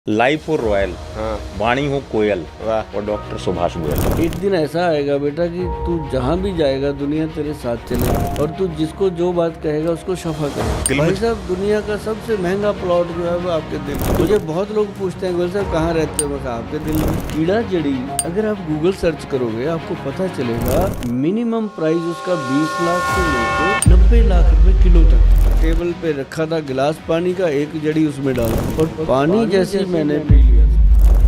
Life हो royal, हाँ वाणी हो कोयल वाह। और डॉक्टर सुभाष गोयल। एक दिन ऐसा आएगा बेटा कि तू जहाँ भी जाएगा दुनिया तेरे साथ चलेगी और तू जिसको जो बात कहेगा उसको शफा करेगा। दिल भाई में- साहब दुनिया का सबसे महंगा प्लॉट जो है वो आपके दिल में। मुझे बहुत लोग पूछते हैं गोयल साहब कहाँ रहते हो, मैं कहा आपके दिल में। कीड़ा जड़ी अगर आप गूगल सर्च करोगे आपको पता चलेगा मिनिमम प्राइस उसका 20 लाख से लेकर 90 लाख रुपए किलो तक। टेबल पे रखा था गिलास पानी का, एक जड़ी उसमें डाल दी और पानी जैसे मैंने पी लिया।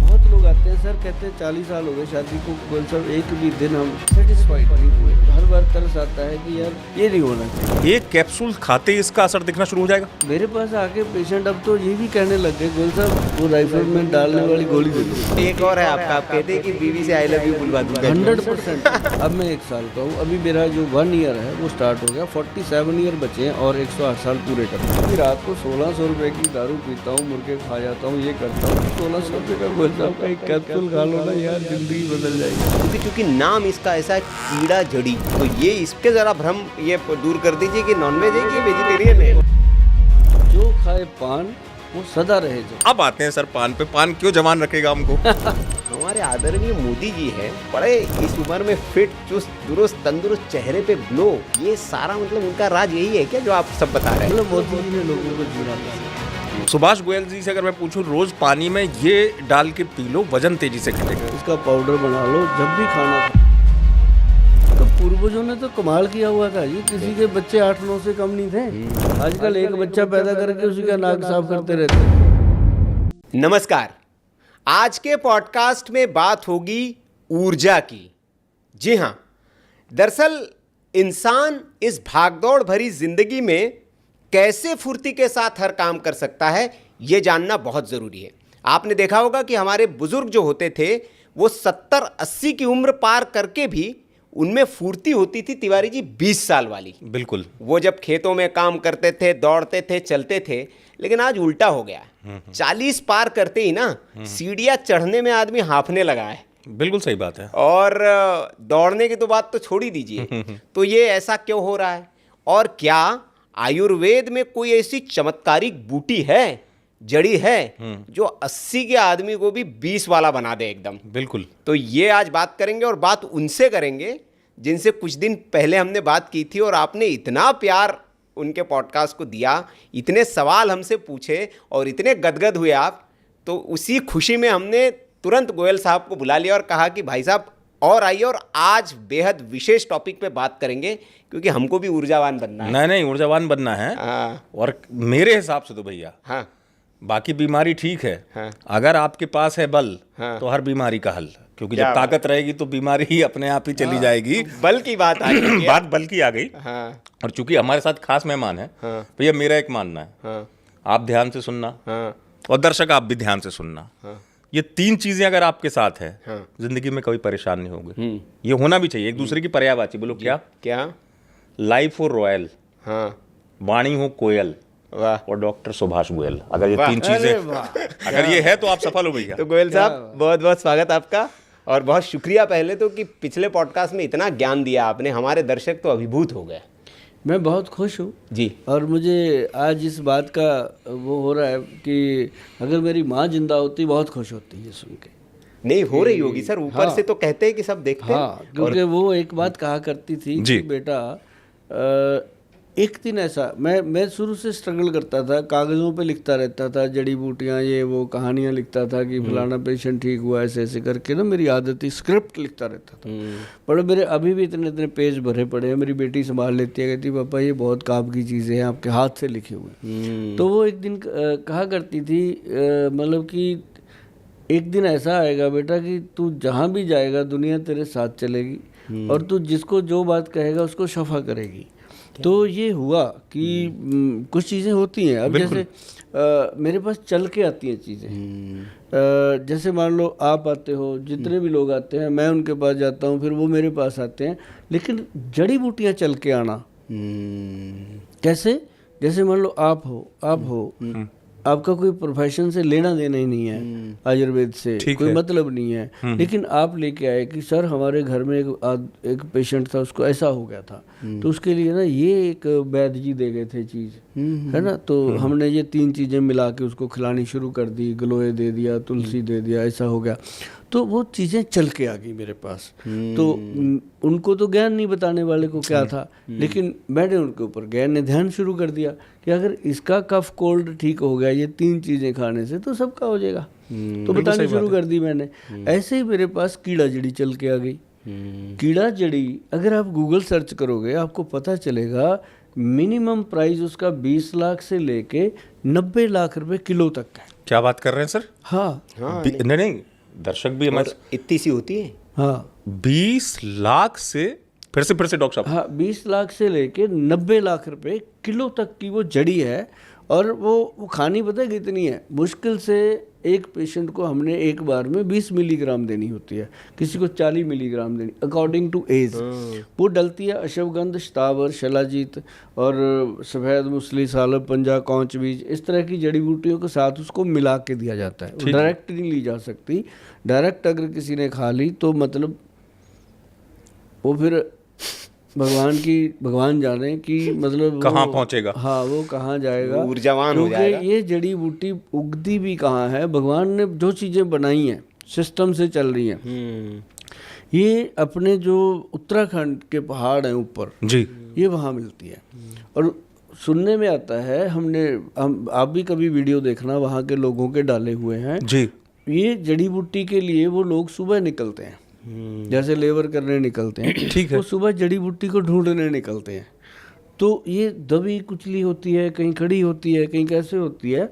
बहुत लोग आते हैं सर, कहते हैं 40 साल हो गए शादी को, गोयल साहब एक भी दिन हम सेटिस्फाइड नहीं हुए। हर बार तरस आता है कि यार ये नहीं होना चाहिए। एक कैप्सूल खाते ही इसका असर दिखना शुरू हो जाएगा। मेरे पास आके पेशेंट अब तो ये भी कहने लग गए गोयल साहब वो राइफल में डालने वाली गोली दे दो। एक और है आपका, आप कहते हैं कि बीवी से आई लव यू बुलवा दूंगा। 100%। अब मैं 1 साल का हूँ, अभी मेरा जो 1 ईयर है वो स्टार्ट हो गया। 47 ईयर बचे हैं और 108 साल पूरे करते हैं। रात को 1600 रुपए की दारू पीता हूँ, मुर्गे खा जाता हूँ, ये करता हूँ। 1600 रुपए का गोयल साहब का एक कैप्सूल खा लो ना यार, जिंदगी बदल जाएगी। क्योंकि नाम इसका ऐसा है कीड़ा जड़ी, तो ये इसके जरा भ्रम ये दूर कर दीजिए कि नॉनवेज है कि वेजिटेरियन है। जो खाए पान वो सदा रहे जो। अब आते हैं सर पान पे। पान क्यों जवान रखेगा हमको? हमारे आदरणीय मोदी जी हैं, बड़े इस उम्र में फिट, चुस्त, दुरुस्त, तंदुरुस्त, चेहरे पे ग्लो, ये सारा मतलब उनका राज यही है क्या जो आप सब बता रहे हैं? मतलब मोदी जी ने लोगों को जीना था। सुभाष गोयल जी से अगर मैं पूछूं, रोज पानी में ये डाल के पी लो, वजन तेजी से घटेगा। इसका पाउडर बना लो जब भी खाना खा। तो पूर्वजों ने तो कमाल किया हुआ था जी, किसी के बच्चे 8-9 से कम नहीं थे। आजकल एक बच्चा पैदा करके उसी का नाक साफ करते रहते हैं। नमस्कार। आज के पॉडकास्ट में बात होगी ऊर्जा की। जी हाँ, दरअसल इंसान इस भागदौड़ भरी जिंदगी में कैसे फुर्ती के साथ हर काम कर सकता है, ये जानना बहुत ज़रूरी है। आपने देखा होगा कि हमारे बुजुर्ग जो होते थे वो 70-80 की उम्र पार करके भी उनमें फुर्ती होती थी, तिवारी जी, 20 साल वाली। बिल्कुल। वो जब खेतों में काम करते थे, दौड़ते थे, चलते थे। लेकिन आज उल्टा हो गया। 40 पार करते ही ना सीढ़ियाँ चढ़ने में आदमी हांफने लगा है। बिल्कुल सही बात है। और दौड़ने की तो बात तो छोड़ ही दीजिए। तो ये ऐसा क्यों हो रहा है? और क्या आयुर्वेद में कोई ऐसी चमत्कारिक बूटी है, जड़ी है, जो 80 के आदमी को भी 20 वाला बना दे एकदम? बिल्कुल। तो ये आज बात करेंगे, और बात उनसे करेंगे जिनसे कुछ दिन पहले हमने बात की थी और आपने इतना प्यार उनके पॉडकास्ट को दिया, इतने सवाल हमसे पूछे और इतने गदगद हुए आप। तो उसी खुशी में हमने तुरंत गोयल साहब को बुला लिया और कहा कि भाई साहब और आइए, और आज बेहद विशेष टॉपिक पे बात करेंगे, क्योंकि हमको भी ऊर्जावान बनना है। नहीं, ऊर्जावान बनना है। हाँ और मेरे हिसाब से तो भैया, हाँ बाकी बीमारी ठीक है, हाँ। अगर आपके पास है बल, हाँ। तो हर बीमारी का हल। क्योंकि क्या जब ताकत रहेगी तो बीमारी ही अपने आप ही चली जाएगी। बल की बात आ गई। बात बल की आ गई। हाँ और चूंकि हमारे साथ खास मेहमान है, हाँ। भैया मेरा एक मानना है, हाँ आप ध्यान से सुनना हाँ और दर्शक आप भी ध्यान से सुनना। हाँ। ये 3 चीजें अगर आपके साथ है, हाँ। जिंदगी में कभी परेशान नहीं होगे। ये होना भी चाहिए, एक दूसरे की पर्यायवाची। बोलो क्या? क्या? लाइफ हो रॉयल, हाँ वाणी हो कोयल वाह। और डॉक्टर सुभाष गोयल। अगर ये वाह। 3 चीजें अरे वाह। अगर ये है तो आप सफल हो भैया। तो गोयल साहब, बहुत बहुत स्वागत आपका, और बहुत शुक्रिया पहले तो कि पिछले पॉडकास्ट में इतना ज्ञान दिया आपने। हमारे दर्शक तो अभिभूत हो गए। मैं बहुत खुश हूँ जी। और मुझे आज इस बात का वो हो रहा है कि अगर मेरी माँ जिंदा होती बहुत खुश होती है सुन के। नहीं हो रही होगी सर, ऊपर हाँ। से तो कहते हैं कि सब देखते हाँ, हैं। क्योंकि वो एक बात कहा करती थी जी। कि बेटा एक दिन ऐसा, मैं शुरू से स्ट्रगल करता था, कागज़ों पे लिखता रहता था, जड़ी बूटियाँ ये वो कहानियाँ लिखता था कि फलाना पेशेंट ठीक हुआ, ऐसे ऐसे करके ना मेरी आदत थी, स्क्रिप्ट लिखता रहता था। पर मेरे अभी भी इतने इतने पेज भरे पड़े हैं। मेरी बेटी संभाल लेती है, कहती पापा ये बहुत काम की चीज़ें हैं, आपके हाथ से लिखे हुए। तो वो एक दिन कहा करती थी, मतलब कि एक दिन ऐसा आएगा बेटा कि तू जहाँ भी जाएगा दुनिया तेरे साथ चलेगी और तू जिसको जो बात कहेगा उसको शफा करेगी। तो ये हुआ कि कुछ चीज़ें होती हैं। अब जैसे मेरे पास चल के आती हैं चीज़ें। जैसे मान लो आप आते हो, जितने भी लोग आते हैं मैं उनके पास जाता हूँ, फिर वो मेरे पास आते हैं। लेकिन जड़ी बूटियाँ चल के आना कैसे? जैसे मान लो आप हो, आपका कोई प्रोफेशन से लेना देना ही नहीं है, आयुर्वेद से कोई मतलब नहीं है, लेकिन आप लेके आए कि सर हमारे घर में एक पेशेंट था, उसको ऐसा हो गया था, तो उसके लिए ना ये एक वैद्य जी दे गए थे चीज़, है ना, तो हमने ये 3 चीज़ें मिला के उसको खिलानी शुरू कर दी, गलोए दे दिया, तुलसी दे दिया, ऐसा हो गया। तो वो चीज़ें चल के आ गई मेरे पास। तो उनको तो ज्ञान नहीं बताने वाले को क्या था, लेकिन मैंने उनके ऊपर ज्ञान ध्यान शुरू कर दिया कि अगर इसका कफ कोल्ड ठीक हो गया ये 3 चीज़ें खाने से तो सबका हो जाएगा। तो बतानी शुरू कर दी मैंने। ऐसे ही मेरे पास कीड़ा जड़ी चल के आ गई। कीड़ा जड़ी अगर आप गूगल सर्च करोगे आपको पता चलेगा मिनिमम प्राइस उसका 20 लाख से लेके 90 लाख रुपए किलो तक है। क्या बात कर रहे हैं सर? हाँ नहीं, दर्शक भी हमारे इतनी सी होती है। हाँ 20 लाख से फिर से डॉक्टर साहब। हाँ 20 लाख से लेके 90 लाख रुपए किलो तक की वो जड़ी है। और वो खानी पता है कितनी है? मुश्किल से एक पेशेंट को हमने एक बार में 20 मिलीग्राम देनी होती है, किसी को 40 मिलीग्राम देनी, अकॉर्डिंग टू एज। वो डलती है अश्वगंध, शतावर, शैलाजीत और सफ़ेद मूसली, सालब, पंजा, कौंच बीज, इस तरह की जड़ी बूटियों के साथ उसको मिला के दिया जाता है। डायरेक्ट नहीं ली जा सकती। डायरेक्ट अगर किसी ने खा ली तो मतलब वो फिर भगवान जाने कि मतलब कहाँ पहुंचेगा। हाँ वो कहाँ जाएगा, ऊर्जावान हो जाएगा। ये जड़ी बूटी उगती भी कहाँ है? भगवान ने जो चीज़ें बनाई हैं सिस्टम से चल रही हैं, ये अपने जो उत्तराखंड के पहाड़ हैं ऊपर जी, ये वहाँ मिलती है। और सुनने में आता है, आप भी कभी वीडियो देखना, वहाँ के लोगों के डाले हुए हैं जी। ये जड़ी बूटी के लिए वो लोग सुबह निकलते हैं, जैसे लेबर करने निकलते हैं, ठीक है, वो सुबह जड़ी बूटी को ढूंढने निकलते हैं। तो ये दबी कुचली होती है, कहीं खड़ी होती है, कहीं कैसे होती है।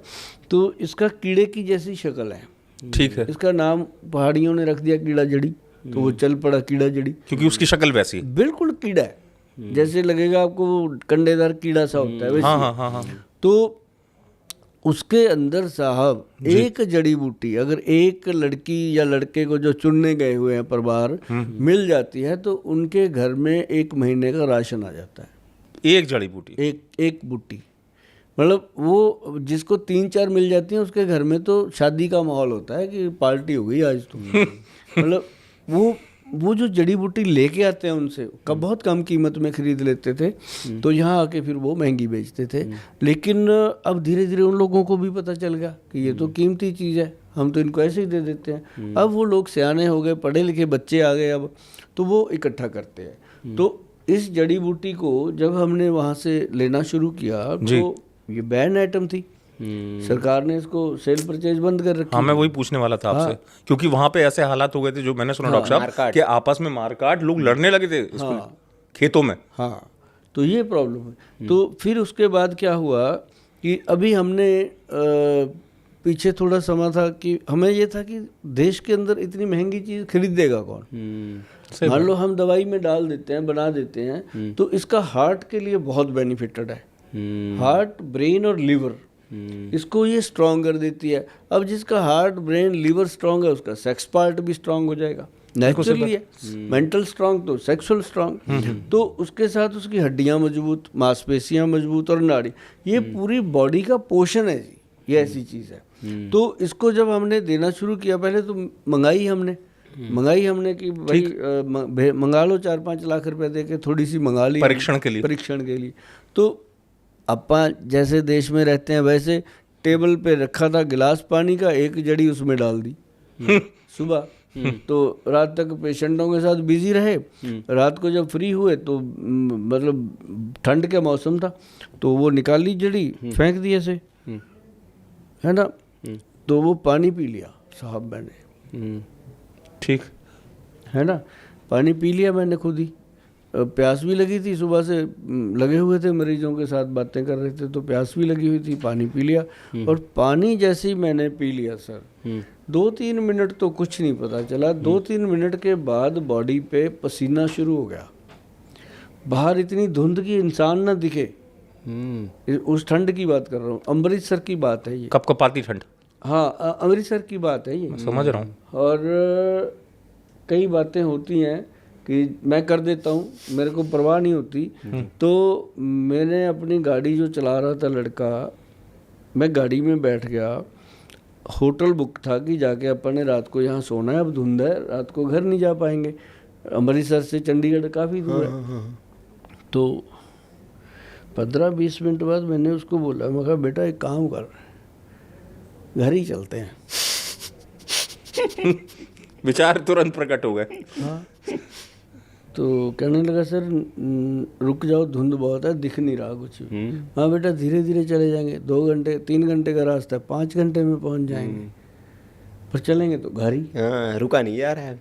तो इसका कीड़े की जैसी शक्ल है, ठीक है। इसका नाम पहाड़ियों ने रख दिया कीड़ा जड़ी, तो वो चल पड़ा कीड़ा जड़ी, क्योंकि उसकी शक्ल वैसी है। बिल्कुल कीड़ा है, जैसे लगेगा आपको कंडेदार कीड़ा सा होता है वैसे। हाँ। तो उसके अंदर साहब एक जड़ी बूटी अगर एक लड़की या लड़के को जो चुनने गए हुए हैं परिवार मिल जाती है तो उनके घर में 1 महीने का राशन आ जाता है। एक जड़ी बूटी, एक बूटी, मतलब वो जिसको 3-4 मिल जाती हैं उसके घर में तो शादी का माहौल होता है कि पार्टी हो गई आज तो। मतलब वो जो जड़ी बूटी लेके आते हैं उनसे बहुत कम कीमत में खरीद लेते थे, तो यहाँ आके फिर वो महंगी बेचते थे। लेकिन अब धीरे धीरे उन लोगों को भी पता चल गया कि ये तो कीमती चीज़ है, हम तो इनको ऐसे ही दे देते हैं। अब वो लोग सियाने हो गए, पढ़े लिखे बच्चे आ गए अब, तो वो इकट्ठा करते हैं। तो इस जड़ी बूटी को जब हमने वहाँ से लेना शुरू किया तो ये बैन आइटम थी, सरकार ने इसको सेल परचेज बंद कर रखी। हाँ, मैं वही पूछने वाला था आपसे, क्योंकि वहाँ पे ऐसे हालात हो गए थे जो मैंने सुना डॉक्टर साहब कि आपस में मारकाट, लोग लड़ने लगे थे खेतों में। हाँ, तो ये प्रॉब्लम है। तो फिर उसके बाद क्या हुआ कि अभी हमने पीछे थोड़ा समय था कि हमें ये था कि देश के अंदर इतनी महंगी चीज़ खरीदेगा कौन। मान लो हम दवाई में डाल देते हैं, बना देते हैं, तो इसका हार्ट के लिए बहुत बेनिफिटेड है। हार्ट, ब्रेन और लिवर, इसको ये स्ट्रॉन्ग कर देती है। अब जिसका हार्ट, ब्रेन, लिवर स्ट्रॉन्ग है उसका सेक्स पार्ट भी स्ट्रॉन्ग हो जाएगा, नेचुरली है। मेंटल स्ट्रॉन्ग तो सेक्सुअल स्ट्रॉन्ग, तो उसके साथ उसकी हड्डियां मजबूत, मांसपेशियां मजबूत और नाड़ी, ये पूरी बॉडी का पोषण है जी, ये ऐसी चीज़ है। तो इसको जब हमने देना शुरू किया, पहले तो मंगाई हमने कि भाई मंगा लो 4-5 लाख रुपए दे के, थोड़ी सी मंगा ली परीक्षण के लिए। तो अपा जैसे देश में रहते हैं वैसे टेबल पे रखा था गिलास पानी का, एक जड़ी उसमें डाल दी सुबह। तो रात तक पेशेंटों के साथ बिजी रहे। रात को जब फ्री हुए तो मतलब ठंड का मौसम था, तो वो निकाली जड़ी, फेंक दी ऐसे, है ना। तो वो पानी पी लिया साहब मैंने, ठीक है ना, पानी पी लिया मैंने खुद ही। प्यास भी लगी थी, सुबह से लगे हुए थे मरीजों के साथ बातें कर रहे थे, तो प्यास भी लगी हुई थी, पानी पी लिया। और पानी जैसे ही मैंने पी लिया सर, 2-3 मिनट तो कुछ नहीं पता चला, 2-3 मिनट के बाद बॉडी पे पसीना शुरू हो गया। बाहर इतनी धुंध की इंसान ना दिखे, उस ठंड की बात कर रहा हूँ, अमृतसर की बात है ये, कपकपाती ठंड। हाँ, अमृतसर की बात है ये, समझ रहा हूँ। और कई बातें होती हैं कि मैं कर देता हूँ, मेरे को परवाह नहीं होती। तो मैंने अपनी गाड़ी जो चला रहा था लड़का, मैं गाड़ी में बैठ गया, होटल बुक था कि जाके अपन ने रात को यहाँ सोना है, अब धुंध है, रात को घर नहीं जा पाएंगे, अमृतसर से चंडीगढ़ काफ़ी दूर है। तो 15-20 मिनट बाद मैंने उसको बोला, मैं कहा बेटा एक काम कर, घर ही चलते हैं। विचार तुरंत प्रकट हो गए। हाँ, तो कहने लगा सर रुक जाओ, धुंध बहुत है, दिख नहीं रहा कुछ। हाँ बेटा धीरे धीरे चले जाएंगे, 2 घंटे 3 घंटे का रास्ता है, 5 घंटे में पहुंच जाएंगे, पर चलेंगे तो घर ही। हाँ, रुका नहीं जा रहा है।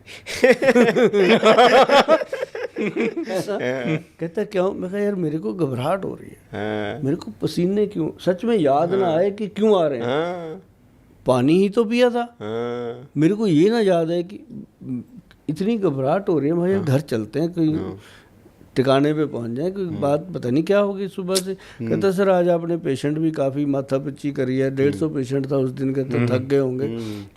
कहता क्यों? मैं कहा यार मेरे को घबराहट हो रही है। हाँ, मेरे को पसीने क्यों, सच में याद ना आए कि क्यों आ रहे हैं। हाँ, पानी ही तो पिया था। हाँ, मेरे को ये ना याद है कि इतनी घबराहट हो रही है, भाई घर चलते हैं, कोई ठिकाने पे पहुंच जाए, कोई बात पता नहीं क्या होगी सुबह से। कहता सर आज आपने पेशेंट भी काफ़ी माथापच्ची करी है, 150 पेशेंट था उस दिन, कहता थक गए होंगे,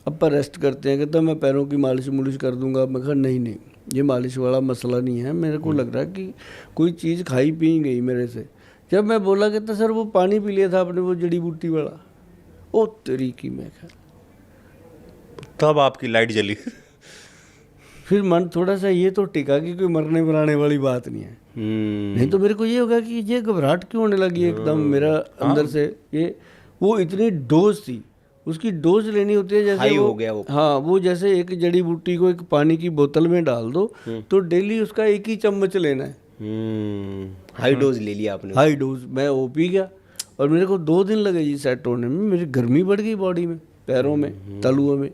अब पर रेस्ट करते हैं। कहता मैं पैरों की मालिश मुलिश कर दूंगा। मैं कहा नहीं नहीं, ये मालिश वाला मसला नहीं है, मेरे को लग रहा है कि कोई चीज़ खाई पी गई मेरे से। जब मैं बोला, कहता सर वो पानी पी लिया था आपने, वो जड़ी बूटी वाला। ओ तेरी की, मैं कहा तब आपकी लाइट जली। फिर मन थोड़ा सा ये तो टिका कि कोई मरने मराने वाली बात नहीं है। नहीं तो मेरे को ये होगा कि ये घबराहट क्यों होने लगी एकदम मेरा अंदर से। ये वो इतनी डोज थी, उसकी डोज लेनी होती है जैसे हाई हो गया वो। हाँ, वो जैसे एक जड़ी बूटी को एक पानी की बोतल में डाल दो तो डेली उसका 1 ही चम्मच लेना है। हाई डोज ले लिया आपने। High dose. मैं वो पी गया और मेरे को 2 दिन लगे जी सेट होने में। मेरी गर्मी बढ़ गई बॉडी में, पैरों में, तलुओं में।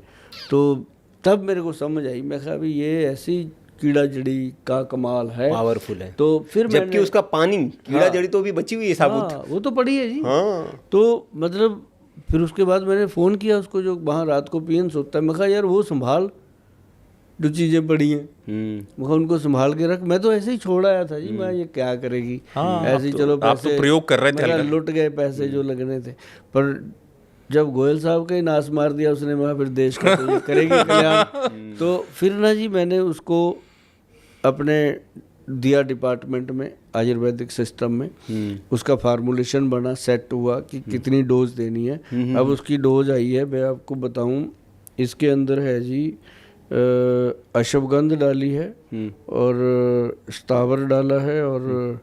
तो तब मेरे को समझ आई, मैं कहा भाई ये ऐसी कीड़ा जड़ी का कमाल है, पावरफुल है। तो फिर जबकि उसका पानी कीड़ा जड़ी तो भी बची हुई है साबुत। हाँ, वो तो पड़ी है जी। हाँ, तो मतलब फिर उसके बाद मैंने फ़ोन किया उसको जो वहाँ रात को पीएन सोता है। मैं कहा यार वो संभाल, जो चीज़ें पड़ी हैं, मैं कहा उनको संभाल के रख। मैं तो ऐसे ही छोड़ आया था जी, मैं ये क्या करेगी। ऐसे ही चलो आप तो प्रयोग कर रहे थे, मैं लुट गए पैसे जो लगने थे। पर जब गोयल साहब के नाश मार दिया उसने, मैं फिर देश का तो ये करेगी कल्याण। तो फिर ना जी मैंने उसको अपने दिया डिपार्टमेंट में, आयुर्वेदिक सिस्टम में उसका फार्मूलेशन बना, सेट हुआ कि कितनी डोज देनी है। अब उसकी डोज आई है, मैं आपको बताऊं, इसके अंदर है जी अश्वगंध डाली है और स्थावर डाला है और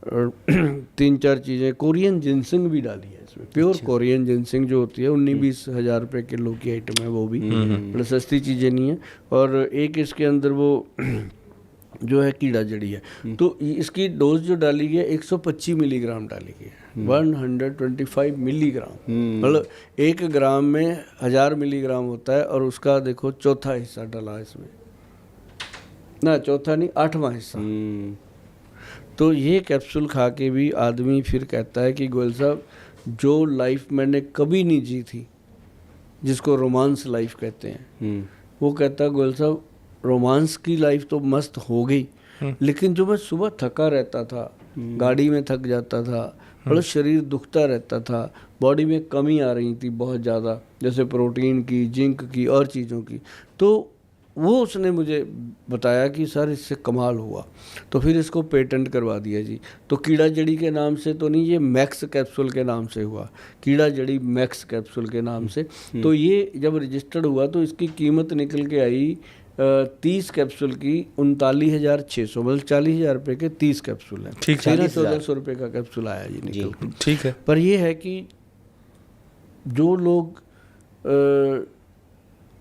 3-4 चीज़ें, कोरियन जिनसिंग भी डाली है इसमें। प्योर कोरियन जिनसिंग जो होती है 19-20 हज़ार रुपये किलो की आइटम है वो भी, मतलब सस्ती चीज़ें नहीं है। और एक इसके अंदर वो जो है कीड़ा जड़ी है। तो इसकी डोज जो डाली गई है 125 मिलीग्राम डाली गई है, 125 मिलीग्राम। मतलब 1 ग्राम में 1000 मिलीग्राम होता है और उसका देखो चौथा हिस्सा डाला इसमें, ना चौथा नहीं 8वां हिस्सा। तो ये कैप्सूल खा के भी आदमी फिर कहता है कि गोयल साहब जो लाइफ मैंने कभी नहीं जी थी, जिसको रोमांस लाइफ कहते हैं, वो कहता है गोयल साहब रोमांस की लाइफ तो मस्त हो गई, लेकिन जो मैं सुबह थका रहता था, गाड़ी में थक जाता था, मतलब शरीर दुखता रहता था, बॉडी में कमी आ रही थी बहुत ज़्यादा, जैसे प्रोटीन की, जिंक की और चीज़ों की, तो वो उसने मुझे बताया कि सर इससे कमाल हुआ। तो फिर इसको पेटेंट करवा दिया जी। तो कीड़ा जड़ी के नाम से तो नहीं, ये मैक्स कैप्सूल के नाम से हुआ, कीड़ा जड़ी मैक्स कैप्सूल के नाम से। तो ये जब रजिस्टर्ड हुआ तो इसकी कीमत निकल के आई 30 कैप्सूल की 39,600, मतलब 40,000 रुपये के 30 कैप्सूल हैं। 1300-1400 रुपये का कैप्सूल आया जी निकल के। ठीक है। पर ये है कि जो लोग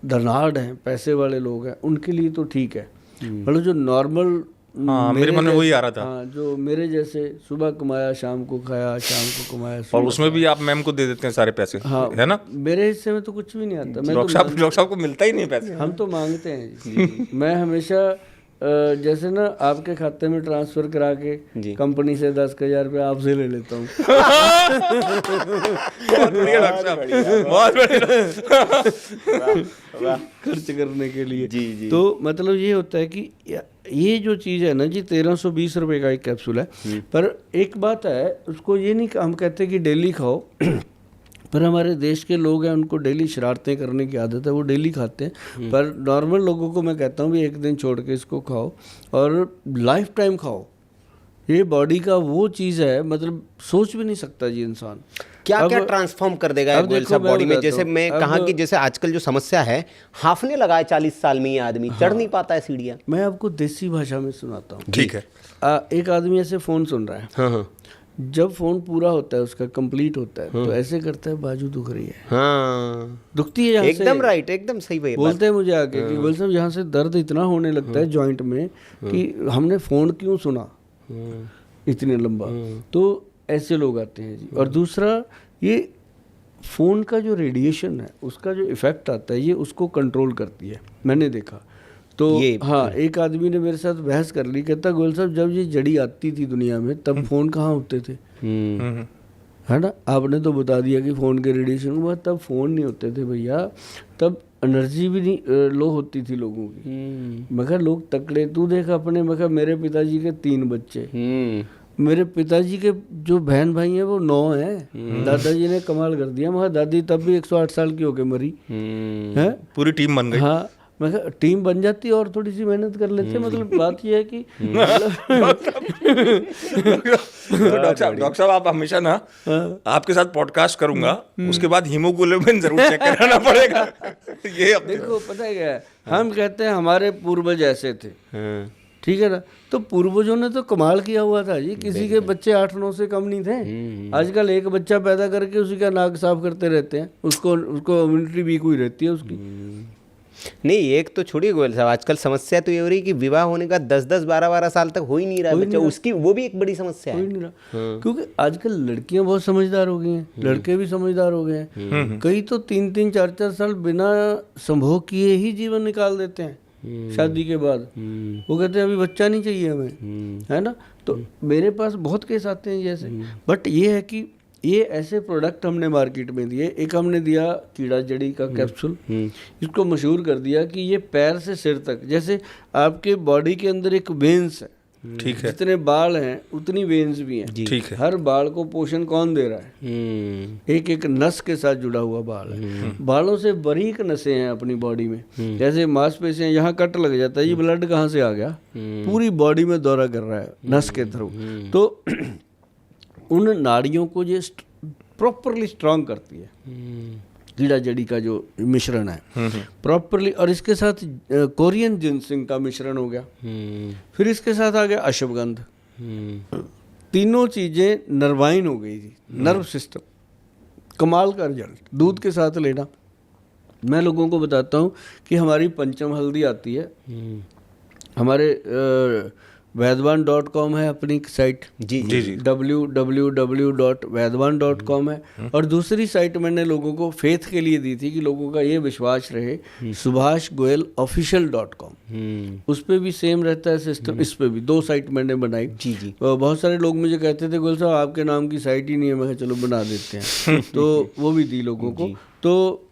धनाढ़ हैं, पैसे वाले लोग हैं, उनके लिए तो ठीक है। मतलब जो नॉर्मल, मेरे मन में वही आ रहा था। हाँ, जो मेरे जैसे सुबह कमाया शाम को खाया, शाम को कमाया, और उसमें भी आप मैम को दे देते हैं सारे पैसे, हाँ, है ना? मेरे हिस्से में तो कुछ भी नहीं आता। मैं डॉक्टर साहब को मिलता ही नहीं पैसे, हम तो मांगते हैं जी। मैं हमेशा जैसे ना आपके खाते में ट्रांसफर करा के कंपनी से 10,000 रुपये आपसे ले लेता हूँ। बहुत बढ़िया डॉक्टर साहब, बहुत बढ़िया खर्च करने के लिए। जी। तो मतलब ये होता है कि ये जो चीज़ है ना जी 1320 रुपये का एक कैप्सूल है। पर एक बात है, उसको ये नहीं हम कहते कि डेली खाओ, पर हमारे देश के लोग हैं उनको डेली शरारतें करने की आदत है, वो डेली खाते हैं। पर नॉर्मल लोगों को मैं कहता हूँ भी एक दिन छोड़ के इसको खाओ और लाइफ टाइम खाओ। ये बॉडी का वो चीज़ है, मतलब सोच भी नहीं सकता जी इंसान। क्या क्या ट्रांसफॉर्म कर देगा गोयल साहब बॉडी में? जैसे मैं कहा कि जैसे आजकल जो समस्या है, हाफने लगा है 40 साल में ये आदमी, चढ़ नहीं पाता है सीढ़ियाँ। मैं आपको देसी भाषा में सुनाता हूँ। ठीक है। एक आदमी ऐसे फोन सुन रहा है, हाँ, जब फोन पूरा होता है, उसका कंप्लीट होता है, तो ऐसे करता है, बाजू दुख रही है, हाँ, दुखती है यहाँ से। एकदम राइट, एकदम सही भाई। बोलते हैं मुझे आके कि गोयल साहब यहाँ से दर्द इतना होने लगता है जॉइंट में कि हमने फोन क्यों सुना इतने लंबा। तो ऐसे लोग आते हैं जी। और दूसरा, ये फ़ोन का जो रेडिएशन है, उसका जो इफ़ेक्ट आता है, ये उसको कंट्रोल करती है, मैंने देखा। तो हाँ, एक आदमी ने मेरे साथ बहस कर ली, कहता गोयल साहब जब ये जड़ी आती थी दुनिया में, तब फ़ोन कहाँ होते थे, है ना? आपने तो बता दिया कि फ़ोन के रेडिएशन के बाद तब फ़ोन नहीं होते थे भैया, तब एनर्जी भी नहीं लो होती थी लोगों की। मगर लोग तकड़े, तू देख अपने, मगर मेरे पिताजी के 3 बच्चे, मेरे पिताजी के जो बहन भाई हैं वो 9 हैं। दादाजी ने कमाल कर दिया, मगर दादी तब भी 108 साल की होके मरी है। पूरी टीम बन गई। हाँ, मैं टीम बन जाती और थोड़ी सी मेहनत कर लेते। मतलब बात यह है कि डॉक्टर साहब आप हमेशा ना, आपके साथ पॉडकास्ट करूंगा, उसके बाद हीमोग्लोबिन जरूर चेक कराना पड़ेगा। ये अब देखो पता है क्या है, हम कहते हैं हमारे पूर्वज ऐसे थे, ठीक है ना? तो पूर्वजों ने तो कमाल किया हुआ था जी, किसी के बच्चे 8-9 से कम नहीं थे। आजकल एक बच्चा पैदा करके उसी का नाक साफ करते रहते हैं, उसको इम्यूनिटी वीक हुई रहती है उसकी। नहीं, एक तो छोड़िए गोयल साहब, आजकल समस्या तो ये हो रही कि विवाह होने का 10-10, 12-12 साल तक हो ही नहीं रहा है बच्चा, उसकी वो भी एक बड़ी समस्या है। क्योंकि आजकल लड़कियां बहुत समझदार हो गई हैं, लड़के भी समझदार हो गए हैं। कई तो 3-3, 4-4 साल बिना संभोग किए ही जीवन निकाल देते हैं शादी के बाद। वो कहते हैं अभी बच्चा नहीं चाहिए हमें, है ना? तो मेरे पास बहुत केस आते हैं जैसे। बट ये है कि ये ऐसे प्रोडक्ट हमने मार्केट में दिए। एक हमने दिया कीड़ा जड़ी का कैप्सूल, इसको मशहूर कर दिया कि ये पैर से सिर तक, जैसे आपके बॉडी के अंदर एक वेन्स है, ठीक है, जितने बाल हैं उतनी वेन्स भी हैं, ठीक है। हर बाल को पोषण कौन दे रहा है? एक एक नस के साथ जुड़ा हुआ बाल है। बालों से बारीक नसें हैं अपनी बॉडी में, जैसे मांसपेशियां, यहाँ कट लग जाता है, ये ब्लड कहाँ से आ गया? पूरी बॉडी में दौरा कर रहा है नस के थ्रू। तो उन नाड़ियों को ये प्रॉपरली स्ट्रांग करती है कीड़ा जड़ी का जो मिश्रण है प्रॉपरली। और इसके साथ कोरियन जिनसिंग का मिश्रण हो गया, फिर इसके साथ आ गया अश्वगंध। तीनों चीजें नर्वाइन हो गई थी, नर्व सिस्टम। कमाल का रिजल्ट, दूध के साथ लेना। मैं लोगों को बताता हूँ कि हमारी पंचम हल्दी आती है, हमारे वैदवान.com है अपनी साइट, जी, www.वैदवान.com है। और दूसरी साइट मैंने लोगों को फेथ के लिए दी थी कि लोगों का ये विश्वास रहे, subhashgoyalofficial.com, उस पर भी सेम रहता है सिस्टम, इस पे भी 2 साइट मैंने बनाई। जी। बहुत सारे लोग मुझे कहते थे गोयल साहब आपके नाम की साइट ही नहीं है, मैं चलो बना देते हैं। तो वो भी दी लोगों को। तो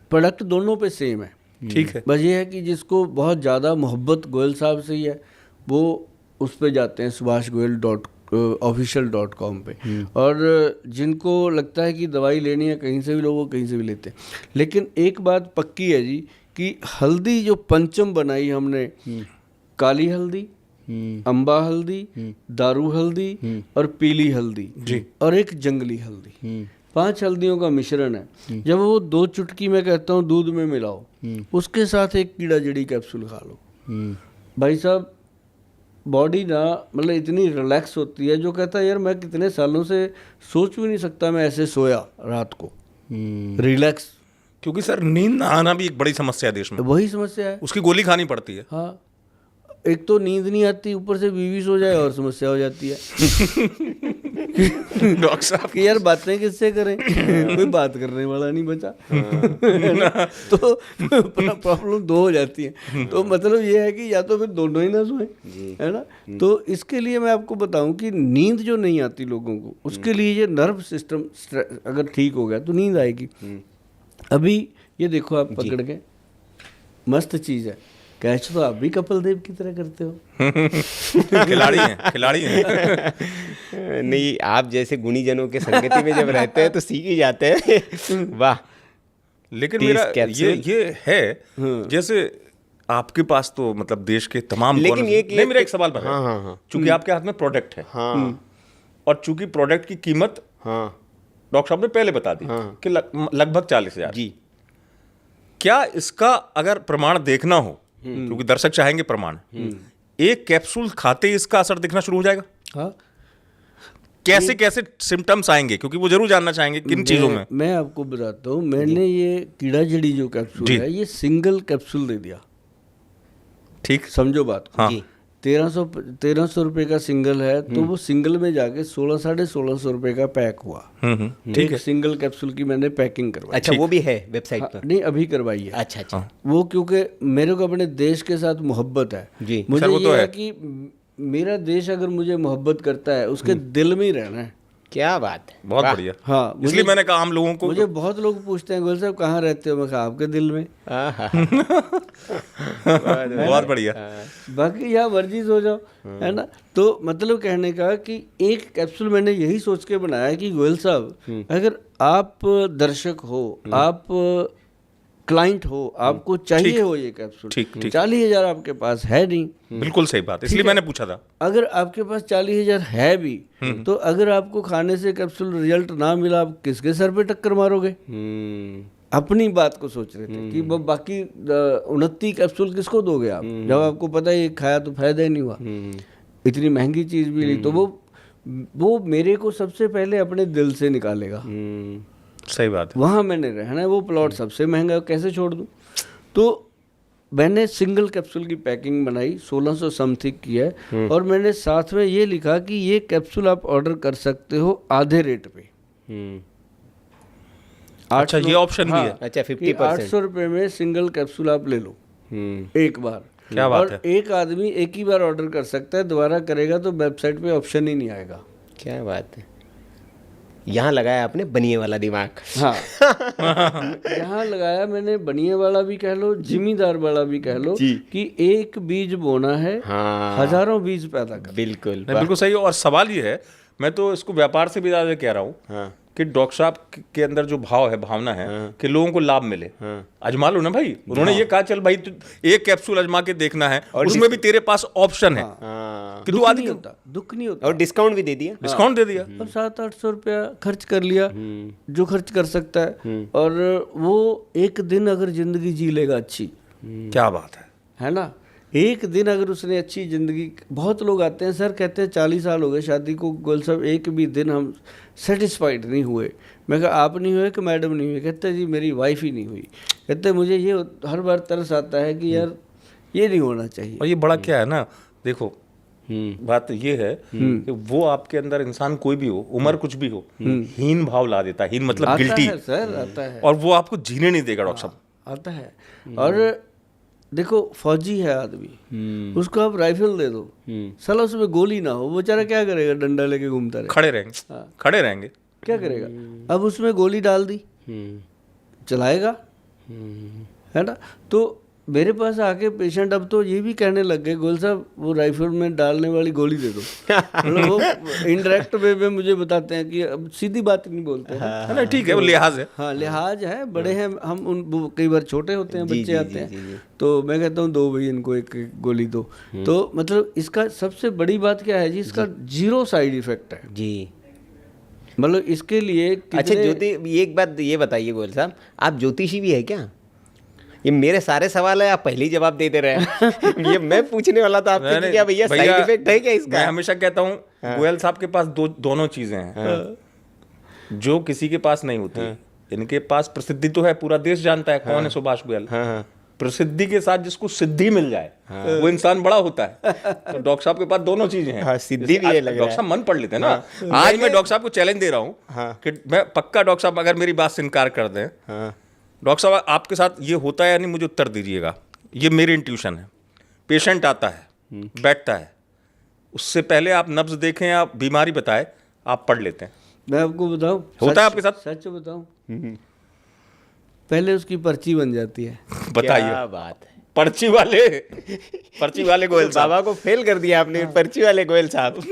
प्रोडक्ट दोनों पे सेम है, ठीक है। बस ये है कि जिसको बहुत ज़्यादा मोहब्बत गोयल साहब से ही है, वो उस पे जाते हैं subhashgoyal.official.com पे। और जिनको लगता है कि दवाई लेनी है कहीं से भी लोग, कहीं से भी लेते हैं। लेकिन एक बात पक्की है जी कि हल्दी जो पंचम बनाई हमने, काली हल्दी, अम्बा हल्दी, दारू हल्दी और पीली हल्दी जी, और एक जंगली हल्दी, 5 हल्दियों का मिश्रण है। जब वो 2 चुटकी मैं कहता हूँ दूध में मिलाओ, उसके साथ एक कीड़ा जड़ी कैप्सूल खा लो, भाई साहब बॉडी ना मतलब इतनी रिलैक्स होती है। जो कहता है यार मैं कितने सालों से सोच भी नहीं सकता मैं ऐसे सोया रात को, रिलैक्स। क्योंकि सर नींद ना आना भी एक बड़ी समस्या है देश में, वही समस्या है, उसकी गोली खानी पड़ती है। हाँ, एक तो नींद नहीं आती, ऊपर से बीवी सो जाए और समस्या हो जाती है। डॉक्टर साहब कि यार बातें किससे करें, कोई बात करने वाला नहीं बचा। तो प्रॉब्लम 2 हो जाती है। तो मतलब ये है कि या तो फिर दोनों ही ना सोए, है ना? तो इसके लिए मैं आपको बताऊं कि नींद जो नहीं आती लोगों को, उसके लिए ये नर्व सिस्टम अगर ठीक हो गया तो नींद आएगी। अभी ये देखो आप पकड़ के, मस्त चीज़ है, कैच तो आप भी कपिल देव की तरह करते हो। खिलाड़ी हैं। नहीं, आप जैसे गुणीजनों के संगति में जब रहते हैं तो सीख ही जाते हैं। वाह। लेकिन मेरा ये है, जैसे आपके पास तो मतलब देश के तमाम, लेकिन ये मेरा एक सवाल पर है, चूंकि आपके हाथ में प्रोडक्ट है, और चूंकि प्रोडक्ट की कीमत डॉक्टर साहब ने पहले बता दी कि लगभग 40,000 जी। क्या इसका अगर प्रमाण देखना हो, क्योंकि दर्शक चाहेंगे प्रमाण, एक कैप्सूल खाते ही इसका असर दिखना शुरू हो जाएगा? हाँ, कैसे कैसे सिम्टम्स आएंगे, क्योंकि वो जरूर जानना चाहेंगे किन चीजों में। मैं आपको बताता हूँ, मैंने ये कीड़ा जड़ी जो कैप्सूल जी। है, ये सिंगल कैप्सूल दे दिया। ठीक, समझो बात को। हाँ। जी। 1300 रुपये का सिंगल है, तो वो सिंगल में जाके 1600-1650 रुपये का पैक हुआ। ठीक है। सिंगल कैप्सूल की मैंने पैकिंग करवाई। अच्छा, वो भी है वेबसाइट हाँ, पर? नहीं, अभी करवाई है। अच्छा अच्छा। वो क्योंकि मेरे को अपने देश के साथ मोहब्बत है। जी। मुझे सर, वो तो ये है है। कि मेरा देश अगर मुझे मोहब्बत करता है, उसके दिल में ही रहना है। क्या बात है, बहुत वाह। बढ़िया। हाँ, इसलिए मैंने कहा आम लोगों को मुझे बहुत लोग पूछते हैं, गोयल साहब कहाँ रहते हो? मैं कहा आपके दिल में। आहा। बहुत बढ़िया। बाकी यहाँ मर्जी सो जाओ, है ना। तो मतलब कहने का कि एक कैप्सूल मैंने यही सोच के बनाया कि गोयल साहब, अगर आप दर्शक हो, आप क्लाइंट हो, आपको चाहिए हो ये कैप्सूल, ठीक, ठीक। 40,000 आपके पास है नहीं। बिल्कुल सही बात, इसलिए मैंने पूछा था। अगर आपके पास 40,000 है भी, तो अगर आपको खाने से कैप्सूल रिजल्ट ना मिला, आप किसके सर पे टक्कर मारोगे? अपनी बात को सोच रहे थे कि बाकी 29 कैप्सूल किसको दोगे आप, जब आपको पता है ये खाया तो फायदा ही नहीं हुआ। इतनी महंगी चीज भी ली, तो वो मेरे को सबसे पहले अपने दिल से निकालेगा। सही बात है। वहाँ मैंने रहना है, वो प्लॉट सबसे महंगा, कैसे छोड़ दूँ? तो मैंने सिंगल कैप्सूल की पैकिंग बनाई, 1600 समथिंग की है, और मैंने साथ में ये लिखा कि ये कैप्सूल आप ऑर्डर कर सकते हो आधे रेट पे। अच्छा, ये ऑप्शन भी है। अच्छा, 50%। 800 रुपये में सिंगल कैप्सूल आप ले लो एक बार। क्या बात और है। एक आदमी एक ही बार ऑर्डर कर सकता है, दोबारा करेगा तो वेबसाइट पे ऑप्शन ही नहीं आएगा। क्या बात है, यहाँ लगाया आपने बनिए वाला दिमाग। हाँ। यहाँ लगाया मैंने बनिए वाला भी कह लो, जिम्मेदार वाला भी कह लो, कि एक बीज बोना है, हाँ। हजारों बीज पैदा कर। बिल्कुल, नहीं, बिल्कुल सही है। और सवाल ये है, मैं तो इसको व्यापार से भी ज्यादा कह रहा हूँ, हाँ। कि डॉक्टर साहब के अंदर जो भाव है, भावना है, कि लोगों को लाभ मिले। अजमा लो ना भाई, उन्होंने ये कहा चल भाई तू एक कैप्सूल अजमा के देखना है, और उसमें भी तेरे पास ऑप्शन है कि तू आदि दुख नहीं होता। और डिस्काउंट भी दे दिया। डिस्काउंट दे दिया। और 700-800 रुपया खर्च कर लिया, जो खर्च कर सकता है, और वो एक दिन अगर जिंदगी जी लेगा अच्छी, क्या बात है ना। एक दिन अगर उसने अच्छी जिंदगी, बहुत लोग आते हैं सर, कहते हैं 40 साल हो गए शादी को, गोयल साहब एक भी दिन हम सेटिस्फाइड नहीं हुए। मैं कहा आप नहीं हुए कि मैडम नहीं हुई? कहते जी मेरी वाइफ ही नहीं हुई। कहते मुझे ये हर बार तरस आता है कि यार ये नहीं होना चाहिए। और ये बड़ा क्या है ना, देखो बात ये है कि वो आपके अंदर इंसान कोई भी हो, उम्र कुछ भी हो, हीन भाव ला देता है। हीन मतलब आता गिल्टी है सर, आता है, और वो आपको जीने नहीं देगा डॉक्टर साहब। आता है। और देखो फौजी है आदमी, उसको आप राइफल दे दो, साला उसमें गोली ना हो, वो बेचारा क्या करेगा? डंडा लेके घूमता रहे, खड़े रहेंगे, खड़े रहेंगे, क्या करेगा? अब उसमें गोली डाल दी, चलाएगा, है ना। तो मेरे पास आके पेशेंट अब तो ये भी कहने लग गए, गोयल साहब वो राइफल में डालने वाली गोली दे दो। मतलब वो इनडायरेक्ट वे में मुझे बताते हैं कि अब सीधी बात नहीं बोलते हैं। नहीं ठीक है, वो लिहाज है। हाँ, लिहाज है, बड़े हैं हम, उन वो कई बार छोटे होते हैं, बच्चे आते हैं, तो मैं कहता हूँ दो भाई इनको एक गोली दो। तो मतलब इसका सबसे बड़ी बात क्या है जी, इसका 0 साइड इफेक्ट है जी। मतलब इसके लिए अच्छा ज्योति, एक बात ये बताइए गोयल साहब, आप ज्योतिषी भी है क्या? ये मेरे सारे सवाल है, आप पहले ही जवाब दे रहे हैं। ये मैं पूछने वाला था आपसे कि क्या भैया साइड इफेक्ट है क्या इसका? मैं हमेशा कहता हूँ गोयल साहब के पास दोनों चीजें हैं जो किसी के पास नहीं होती। इनके पास प्रसिद्धि तो है, पूरा देश जानता है कौन है सुभाष गोयल। प्रसिद्धि के साथ जिसको सिद्धि मिल जाए वो इंसान बड़ा होता है। तो डॉक्टर साहब के पास दोनों चीजें हैं। सिद्धि भी है, डॉक्टर साहब मन पढ़ लेते हैं ना। आज मैं डॉक्टर साहब को चैलेंज दे रहा हूँ कि मैं पक्का, डॉक्टर साहब अगर मेरी बात से इनकार कर दें, डॉक्टर साहब आपके साथ ये होता है या नहीं, मुझे उत्तर दीजिएगा। ये मेरी इंट्यूशन है। पेशेंट आता है, बैठता है, उससे पहले आप नब्ज देखें या बीमारी बताए, आप पढ़ लेते हैं। मैं आपको बताऊं, होता है आपके साथ? सच बताऊं, पहले उसकी पर्ची बन जाती है। बताइए। क्या बात है, पर्ची वाले गोयल साहब। बाबा को फेल कर दिया आपने। पर्ची वाले गोयल साहब।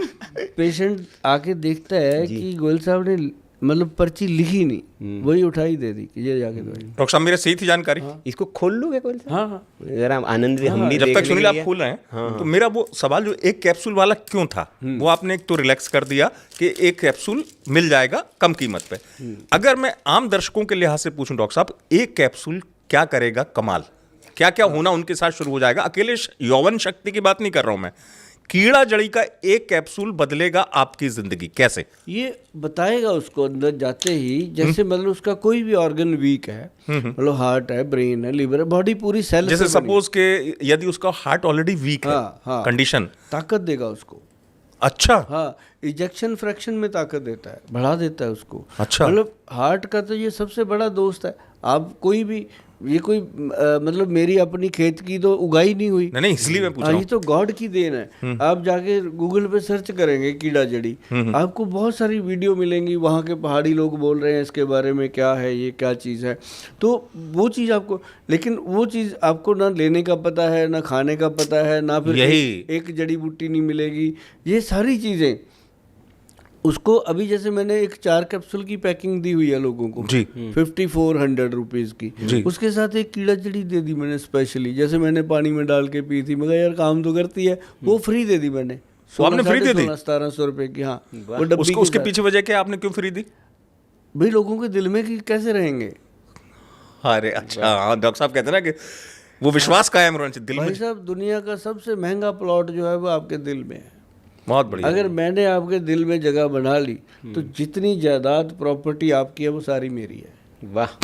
पेशेंट आके देखता है कि गोयल साहब ने मतलब पर्ची लिखी नहीं, वही उठाई दे दी कि ये जाके दवाई। डॉक्टर साहब मेरे सही थी जानकारी। इसको खोल लोगे गोयल साहब? हाँ हाँ जरा आनंद हम भी जब देख तक सुनील आप लेंगे। खोल रहे हैं तो मेरा वो सवाल जो एक कैप्सूल वाला क्यों था, वो आपने एक तो रिलैक्स कर दिया कि एक कैप्सूल मिल जाएगा कम कीमत पे। अगर मैं आम दर्शकों के लिहाज से पूछूं डॉक्टर साहब, एक कैप्सूल क्या करेगा कमाल, क्या क्या होना उनके साथ शुरू हो जाएगा? अकेले यौवन शक्ति की बात नहीं कर रहा हूं मैं, कीड़ा जड़ी का एक कैप्सूल बदलेगा आपकी जिंदगी कैसे? ये बताएगा उसको अंदर जाते ही, जैसे मतलब उसका कोई भी ऑर्गन वीक है, मतलब हार्ट है, ब्रेन है, लिवर है, बॉडी पूरी सेल जैसे सपोज के यदि उसका हार्ट ऑलरेडी वीक है, हाँ। कंडीशन, ताकत देगा उसको। अच्छा, हाँ, इजेक्शन फ्रैक्शन में ताकत देता है, बढ़ा देता है उसको। अच्छा। मतलब हार्ट का तो ये सबसे बड़ा दोस्त है। आप कोई भी ये कोई मतलब मेरी अपनी खेत की तो उगाई नहीं हुई, नहीं इसलिए मैं पूछ रहा ये हूं। तो गॉड की देन है। आप जाके गूगल पे सर्च करेंगे कीड़ा जड़ी, आपको बहुत सारी वीडियो मिलेंगी, वहाँ के पहाड़ी लोग बोल रहे हैं इसके बारे में, क्या है ये, क्या चीज़ है। तो वो चीज़ आपको, लेकिन वो चीज़ आपको ना लेने का पता है, ना खाने का पता है, ना फिर यही एक जड़ी बूटी नहीं मिलेगी, ये सारी चीज़ें उसको। अभी जैसे मैंने एक 4 कैप्सूल की पैकिंग दी हुई है लोगों को जी 5400 रुपीज़ की, उसके साथ एक कीड़ा जड़ी दे दी मैंने स्पेशली। जैसे मैंने पानी में डाल के पी थी, मगर यार काम तो करती है, वो फ्री दे दी मैंने। वो आपने फ्री दे दी? 1700 रुपए की, हाँ। वो डब्बी उसके पीछे वजह क्या, आपने क्यों फ्री दी? भाई लोगों के दिल में कि कैसे रहेंगे। अरे अच्छा, हाँ डॉक्टर साहब कहते हैं ना कि वो विश्वास कायम रहना चाहिए दिल में। भाई साहब दुनिया का सबसे महंगा प्लॉट जो है वो आपके दिल में है। बहुत बढ़िया। अगर मैंने आपके दिल में जगह बना ली तो जितनी जायदाद प्रॉपर्टी आपकी है वो सारी मेरी है। वाह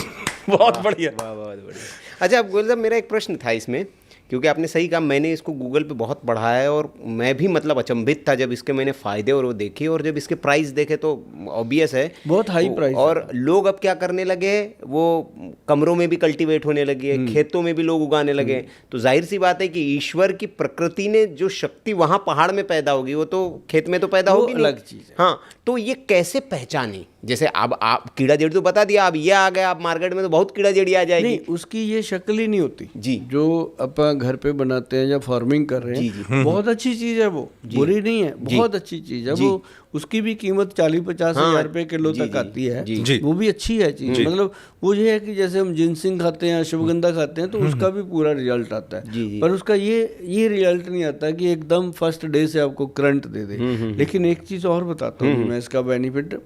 बहुत बढ़िया। वाह बहुत बढ़िया। अच्छा अब गोयल साहब मेरा एक प्रश्न था इसमें, क्योंकि आपने सही कहा, मैंने इसको गूगल पे बहुत पढ़ा है और मैं भी मतलब अचंभित था जब इसके मैंने फ़ायदे और वो देखे, और जब इसके प्राइस देखे तो ऑब्वियस है बहुत हाई प्राइस। और लोग अब क्या करने लगे, वो कमरों में भी कल्टीवेट होने लगे, खेतों में भी लोग उगाने लगे। तो जाहिर सी बात है कि ईश्वर की प्रकृति ने जो शक्ति वहाँ पहाड़ में पैदा होगी वो तो खेत में तो पैदा होगी नहीं। अलग चीज़ है। हाँ, तो ये कैसे पहचाने? जैसे अब आप कीड़ा जड़ी तो बता दिया, अब ये आ गया, आप मार्केट में तो बहुत कीड़ा जड़ी आ जाएगी। नहीं, उसकी ये शक्ल ही नहीं होती जी। जो अपन घर पे बनाते हैं या फार्मिंग कर रहे हैं, बहुत अच्छी चीज़ है वो, बुरी नहीं है, बहुत अच्छी चीज़ है वो। उसकी भी कीमत 40-50 हज़ार रुपये किलो तक आती है, वो भी अच्छी है चीज़। मतलब वो ये है कि जैसे हम जिनसिंग खाते हैं, अश्वगंधा खाते हैं, तो उसका भी पूरा रिजल्ट आता है, पर उसका ये रिजल्ट नहीं आता कि एकदम फर्स्ट डे से आपको करंट दे दे। लेकिन एक चीज़ और बताता हूँ मैं इसका बेनिफिट।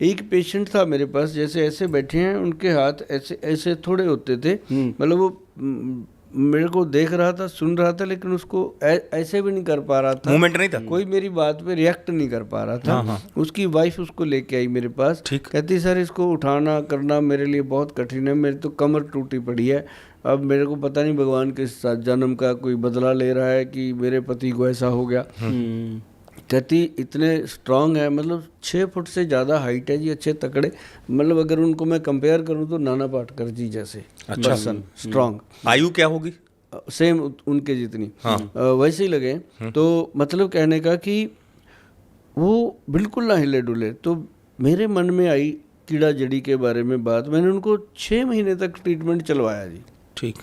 एक पेशेंट था मेरे पास, जैसे ऐसे बैठे हैं, उनके हाथ ऐसे ऐसे थोड़े होते थे, मतलब वो मेरे को देख रहा था, सुन रहा था, लेकिन उसको ऐसे भी नहीं कर पा रहा था, मूवमेंट नहीं था, कोई मेरी बात पे रिएक्ट नहीं कर पा रहा था। उसकी वाइफ उसको लेके आई मेरे पास, कहती सर इसको उठाना करना मेरे लिए बहुत कठिन है, मेरी तो कमर टूटी पड़ी है, अब मेरे को पता नहीं भगवान किस जन्म का कोई बदला ले रहा है कि मेरे पति को ऐसा हो गया। कहती इतने स्ट्रांग है, मतलब 6 फुट से ज़्यादा हाइट है जी, अच्छे तकड़े, मतलब अगर उनको मैं कंपेयर करूँ तो नाना पाटेकर जी जैसे पर्सन, स्ट्रांग। आयु क्या होगी? सेम उनके जितनी, वैसे ही लगे। तो मतलब कहने का कि वो बिल्कुल ना हिले डुले। तो मेरे मन में आई कीड़ा जड़ी के बारे में बात, मैंने उनको 6 महीने तक ट्रीटमेंट चलवाया जी। ठीक।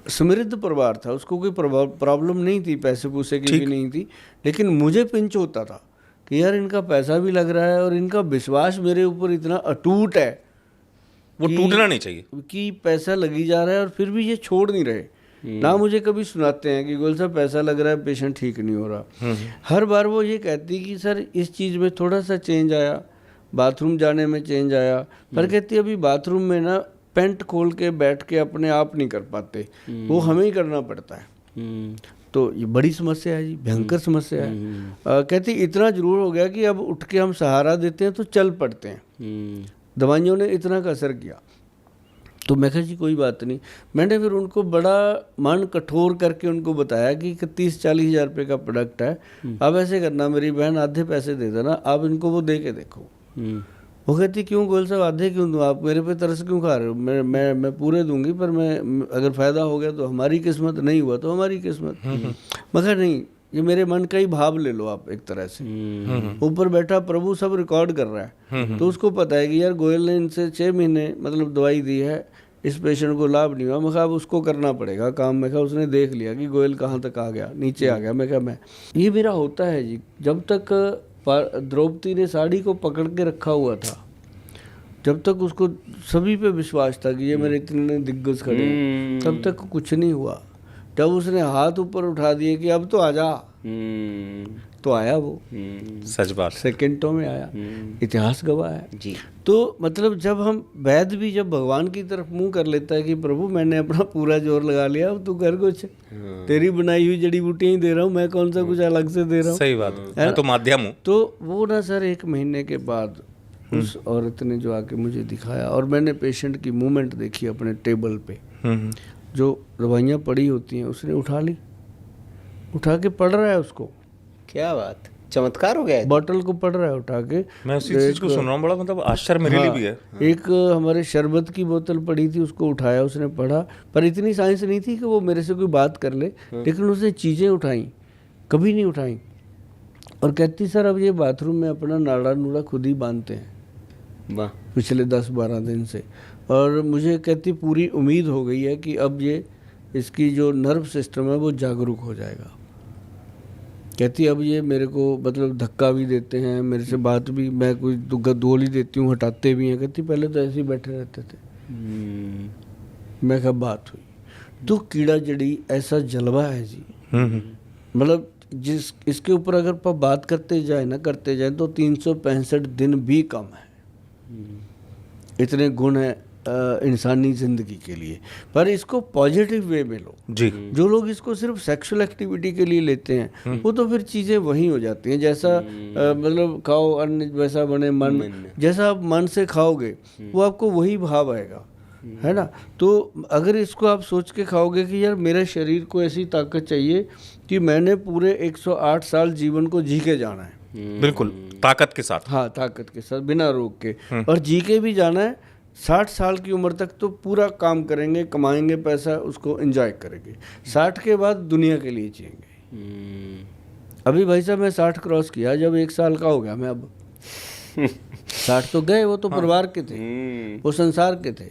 समृद्ध परिवार था, उसको कोई प्रॉब्लम नहीं थी, पैसे पूसे की भी नहीं थी, लेकिन मुझे पिंच होता था कि यार इनका पैसा भी लग रहा है और इनका विश्वास मेरे ऊपर इतना अटूट है, वो टूटना नहीं चाहिए कि पैसा लगी जा रहा है और फिर भी ये छोड़ नहीं रहे। ना मुझे कभी सुनाते हैं कि गोयल साहब पैसा लग रहा है, पेशेंट ठीक नहीं हो रहा। हर बार वो ये कहती कि सर इस चीज़ में थोड़ा सा चेंज आया, बाथरूम जाने में चेंज आया, पर कहती अभी बाथरूम में ना पेंट खोल के बैठ के अपने आप नहीं कर पाते, वो हमें ही करना पड़ता है। तो ये बड़ी समस्या है जी, भयंकर समस्या है। कहती इतना जरूर हो गया कि अब उठ के हम सहारा देते हैं तो चल पड़ते हैं, दवाइयों ने इतना का असर किया। तो मैं कहा जी कोई बात नहीं। मैंने फिर उनको बड़ा मन कठोर करके उनको बताया कि 30-40 हज़ार रुपये का प्रोडक्ट है, अब ऐसे करना मेरी बहन, आधे पैसे दे देना, आप इनको वो दे के देखो। वो कहती क्यों गोयल साहब आधे क्यों दूँ, आप मेरे पे तरस क्यों खा रहे हो, मैं पूरे दूंगी, पर मैं अगर फ़ायदा हो गया तो हमारी किस्मत, नहीं हुआ तो हमारी किस्मत। मगर नहीं, ये मेरे मन का ही भाव ले लो आप एक तरह से। ऊपर बैठा प्रभु सब रिकॉर्ड कर रहा है, तो उसको पता है कि यार गोयल ने इनसे 6 महीने मतलब दवाई दी है, इस पेशेंट को लाभ नहीं हुआ। मैं कहा अब उसको करना पड़ेगा काम। मैं कहा उसने देख लिया कि गोयल कहाँ तक आ गया, नीचे आ गया। मैं कहा मैं ये मेरा होता है जी, जब तक द्रौपदी ने साड़ी को पकड़ के रखा हुआ था, जब तक उसको सभी पे विश्वास था कि ये मेरे इतने दिग्गज खड़े हैं, तब तक कुछ नहीं हुआ। जब उसने हाथ ऊपर उठा दिए कि अब तो आजा, तो आया वो, सच बात। सेकंडों में आया, इतिहास गवाह है जी। तो मतलब जब हम वैद भी जब भगवान की तरफ मुंह कर लेता है कि प्रभु मैंने अपना पूरा जोर लगा लिया, अब तू कर कुछ, तेरी बनाई हुई जड़ी बूटियां ही दे रहा हूँ मैं, कौन सा कुछ अलग से दे रहा हूँ। सही बात, मैं तो माध्यम हूँ। तो वो ना सर 1 महीने के बाद उस औरत ने जो आके मुझे दिखाया, और मैंने पेशेंट की मूवमेंट देखी अपने टेबल पे, जो दवाइयाँ पड़ी होती हैं उसने उठा ली, उठा के पढ़ रहा है उसको। क्या बात, चमत्कार हो गया है। बॉटल को पढ़ रहा है उठा के। मैं उसी चीज को सुन रहा हूँ, बड़ा मतलब आश्चर्य मेरे लिए भी है। एक हमारे शरबत की बोतल पड़ी थी, उसको उठाया, उसने पढ़ा, पर इतनी साइंस नहीं थी कि वो मेरे से कोई बात कर ले, लेकिन उसने चीज़ें उठाई, कभी नहीं उठाई, और कहती सर अब ये बाथरूम में अपना नाड़ा नूड़ा खुद ही बांधते हैं वाह। पिछले 10-12 दिन से, और मुझे कहती पूरी उम्मीद हो गई है कि अब ये इसकी जो नर्व सिस्टम है वो जागरूक हो जाएगा। कहती अब ये मेरे को मतलब धक्का भी देते हैं, मेरे से बात भी, मैं कोई गोली देती हूँ हटाते भी हैं। कहती पहले तो ऐसे ही बैठे रहते थे। मैं कहा बात हुई तो कीड़ा जड़ी ऐसा जलवा है जी, मतलब जिस इसके ऊपर अगर आप बात करते जाए ना करते जाए तो 365 दिन भी कम है। इतने गुण है इंसानी ज़िंदगी के लिए, पर इसको पॉजिटिव वे में लो जी। जो लोग इसको सिर्फ सेक्सुअल एक्टिविटी के लिए लेते हैं वो तो फिर चीज़ें वही हो जाती हैं, जैसा मतलब खाओ अन्न वैसा बने मन, जैसा आप मन से खाओगे वो आपको वही भाव आएगा, है ना। तो अगर इसको आप सोच के खाओगे कि यार मेरे शरीर को ऐसी ताकत चाहिए कि मैंने पूरे 108 साल जीवन को जी के जाना है, बिल्कुल ताकत के साथ, हाँ ताकत के साथ, बिना रोग के, और जी के भी जाना है। 60 साल की उम्र तक तो पूरा काम करेंगे, कमाएंगे पैसा, उसको एंजॉय करेंगे। 60 के बाद दुनिया के लिए जिएंगे। अभी भाई साहब मैं 60 क्रॉस किया, जब 1 साल का हो गया मैं, अब 60 तो गए, वो तो परिवार के थे, वो संसार के थे।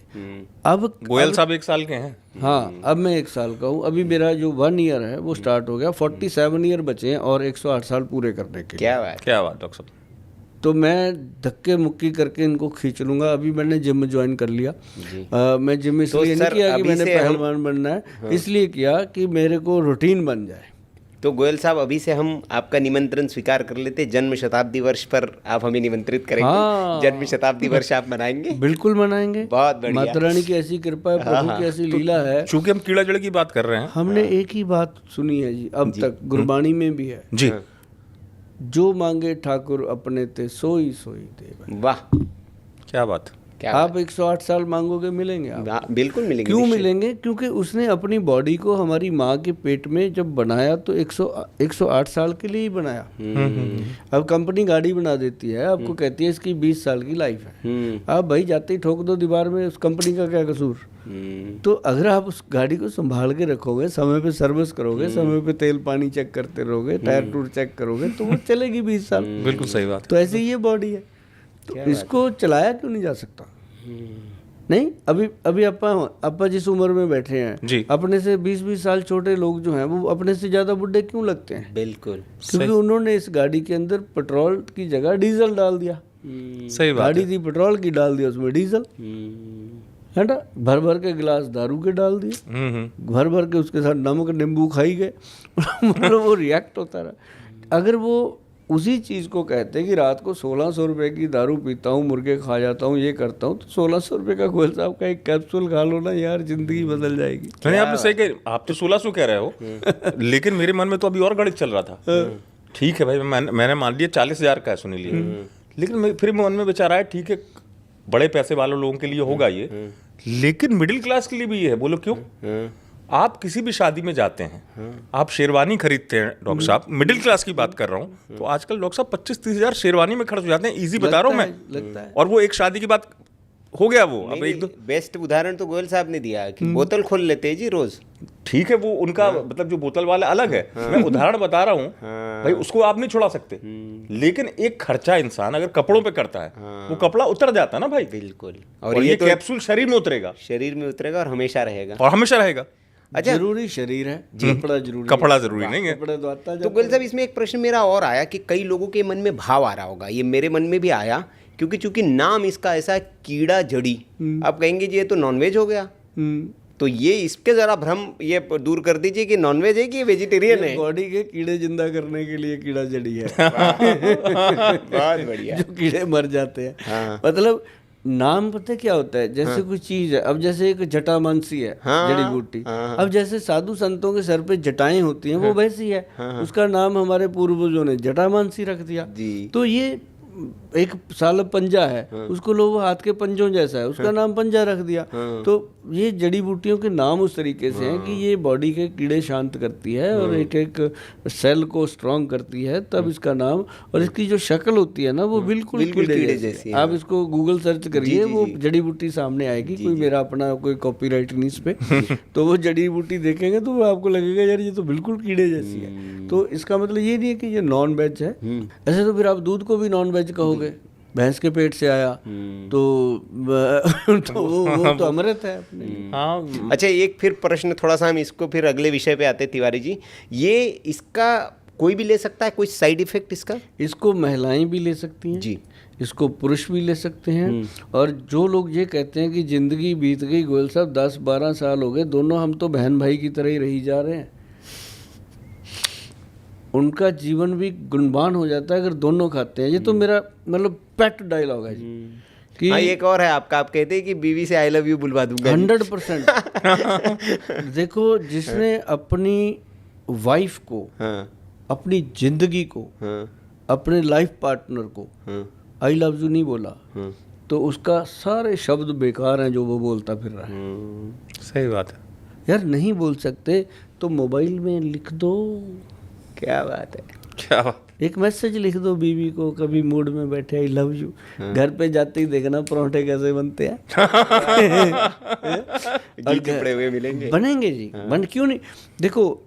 अब गोयल साहब 1 साल के हैं। हाँ अब मैं 1 साल का हूँ। अभी मेरा जो 1 ईयर है वो स्टार्ट हो गया, 47 ईयर बचे हैं और 108 साल पूरे करने के लिए। क्या बात, क्या बात डॉक्टर साहब। तो मैं धक्के मुक्की करके इनको खींच लूंगा। अभी मैंने जिम ज्वाइन कर लिया। मैं जिम इसलिए नहीं किया कि मैंने पहलवान बनना है, इसलिए किया कि मेरे को रूटीन बन जाए। तो गोयल साहब अभी से हम आपका निमंत्रण स्वीकार कर लेते, जन्म शताब्दी वर्ष पर आप हमें निमंत्रित करेंगे। हाँ। जन्म शताब्दी वर्ष आप मनाएंगे? बिल्कुल मनाएंगे, बहुत बढ़िया। माता रानी की ऐसी कृपा है, प्रभु की ऐसी लीला है। चूंकि हम कीड़ा जड़ की बात कर रहे हैं, हमने एक ही बात सुनी है जी अब तक, गुरबाणी में भी है जी, जो मांगे ठाकुर अपने ते सोई सोई देव। वाह, क्या बात। आप 108 साल मांगोगे मिलेंगे आप, बिल्कुल मिलेंगे। क्यों मिलेंगे? क्योंकि उसने अपनी बॉडी को हमारी माँ के पेट में जब बनाया तो 108 साल के लिए ही बनाया। अब कंपनी गाड़ी बना देती है, आपको कहती है इसकी 20 साल की लाइफ है, आप भाई जाते ही ठोक दो दीवार में, उस कंपनी का क्या कसूर। तो अगर आप उस गाड़ी को संभाल के रखोगे, समय पे सर्विस करोगे, समय पे तेल पानी चेक करते रहोगे, टायर टूर चेक करोगे, तो वो चलेगी 20 साल। बिल्कुल सही बात। तो ऐसे ही ये बॉडी है, तो इसको चलाया क्यों नहीं जा सकता? नहीं, अभी अपा जिस उम्र में बैठे हैं जी, अपने से 20-20 साल छोटे लोग जो हैं वो अपने से ज्यादा बुढ़े क्यों लगते हैं? बिल्कुल, क्योंकि उन्होंने इस गाड़ी के अंदर पेट्रोल की जगह डीजल डाल दिया। सही बात। गाड़ी थी पेट्रोल की, डाल दिया उसमें डीजल, है ना। भर भर के गिलास दारू के डाल दिए, भर भर के उसके साथ नमक नींबू खाई गए। मतलब वो रिएक्ट होता रहा। अगर वो उसी चीज़ को कहते हैं कि रात को 1600 रुपये की दारू पीता हूँ, मुर्गे खा जाता हूँ, ये करता हूँ, तो 1600 रुपये का गोयल साहब का एक कैप्सूल खा लो ना यार, जिंदगी बदल जाएगी। नहीं, आपने सही कह, आप तो 1600 कह रहे हो, लेकिन मेरे मन में तो अभी और गणित चल रहा था। ठीक है भाई, मैंने मान लिया 40,000 का है, सुनी लिए, लेकिन फिर मन में विचार आया ठीक है बड़े पैसे वालों लोगों के लिए होगा ये, लेकिन मिडिल क्लास के लिए भी ये है। बोलो क्यों? आप किसी भी शादी में जाते हैं, आप शेरवानी खरीदते हैं डॉक्टर साहब, मिडिल क्लास की बात कर रहा हूँ, तो आजकल डॉक्टर साहब 25-30 हज़ार शेरवानी में खर्च हो जाते हैं, इजी बता रहा हूँ मैं, लगता है। और वो एक शादी की बात हो गया। वो अब एक दो बेस्ट उदाहरण तो गोयल साहब ने दिया कि बोतल खोल लेते हैं जी रोज। ठीक है, वो उनका मतलब जो बोतल वाला अलग है, मैं उदाहरण बता रहा हूँ भाई, उसको आप नहीं छुड़ा सकते, लेकिन एक खर्चा इंसान अगर कपड़ों पे करता है, वो कपड़ा उतर जाता है ना भाई। बिल्कुल, और ये कैप्सूल शरीर में उतरेगा, शरीर में उतरेगा और हमेशा रहेगा। और हमेशा रहेगा। अच्छा, जरूरी शरीर है, कपड़ा जरूरी कपड़ा जरूरी नहीं है। कपड़ा तो आता तो गोयल साहब इसमें एक प्रश्न मेरा और आया कि कई लोगों के मन में भाव आ रहा होगा, ये मेरे मन में भी आया, क्योंकि चूंकि नाम इसका ऐसा है कीड़ा जड़ी, आप कहेंगे जी ये तो नॉनवेज हो गया, तो ये इसके जरा भ्रम ये दूर कर दीजिए कि नॉनवेज है कि वेजिटेरियन है। बॉडी के कीड़े जिंदा करने के लिए कीड़ा जड़ी है। बहुत बढ़िया। जो कीड़े मर जाते हैं। हाँ। मतलब नाम पता है क्या होता है, जैसे कोई चीज है, अब जैसे एक जटामांसी है, जड़ी बूटी, अब जैसे साधु संतों के सर पे जटाएं होती हैं, वो वैसी है, उसका नाम हमारे पूर्वजों ने जटामांसी रख दिया। तो ये एक साल पंजा है, उसको लोग हाथ के पंजों जैसा है, उसका नाम पंजा रख दिया। तो ये जड़ी बूटियों के नाम उस तरीके से हैं कि ये बॉडी के कीड़े शांत करती है और एक एक सेल को स्ट्रांग करती है, तब इसका नाम। और इसकी जो शक्ल होती है ना, वो बिल्कुल कीड़े जैसी है। आप इसको गूगल सर्च करिए, वो जड़ी बूटी सामने आएगी। कोई मेरा अपना कोई कॉपीराइट नहीं इस पे, तो वो जड़ी बूटी देखेंगे तो आपको लगेगा यार ये तो बिल्कुल कीड़े जैसी है। तो इसका मतलब ये नहीं है कि ये नॉन वेज है। ऐसे तो फिर आप दूध को भी नॉन वेज कहोगे, भैंस के पेट से आया तो वो तो अमृत है अपने। हाँ। अच्छा, एक फिर प्रश्न थोड़ा सा हम इसको फिर अगले विषय पे आते हैं तिवारी जी, ये इसका कोई भी ले सकता है, कोई साइड इफेक्ट इसका? इसको महिलाएं भी ले सकती हैं जी, इसको पुरुष भी ले सकते हैं। और जो लोग ये कहते हैं कि जिंदगी बीत गई गोयल साहब, 10-12 साल हो गए, दोनों हम तो बहन भाई की तरह ही रही जा रहे हैं, उनका जीवन भी गुणवान हो जाता है अगर दोनों खाते हैं। ये तो मेरा मतलब पेट डायलॉग है जी कि हाँ, एक और है आपका, आप कहते हैं कि बीवी से आई लव यू बुलवा दूंगा। 100%। देखो, जिसने अपनी वाइफ को, अपनी जिंदगी को, अपने लाइफ पार्टनर को आई लव यू नहीं बोला, तो उसका सारे शब्द बेकार हैं जो वो बोलता फिर रहा है। सही बात है यार, नहीं बोल सकते तो मोबाइल में लिख दो। क्या बात है, क्या बात। एक मैसेज लिख दो बीवी को, कभी मूड में बैठे आई लव यू, घर पे जाते ही देखना परोठे कैसे बनते हैं। घी चिपड़े हुए मिलेंगे, बनेंगे जी, बन क्यों नहीं। देखो,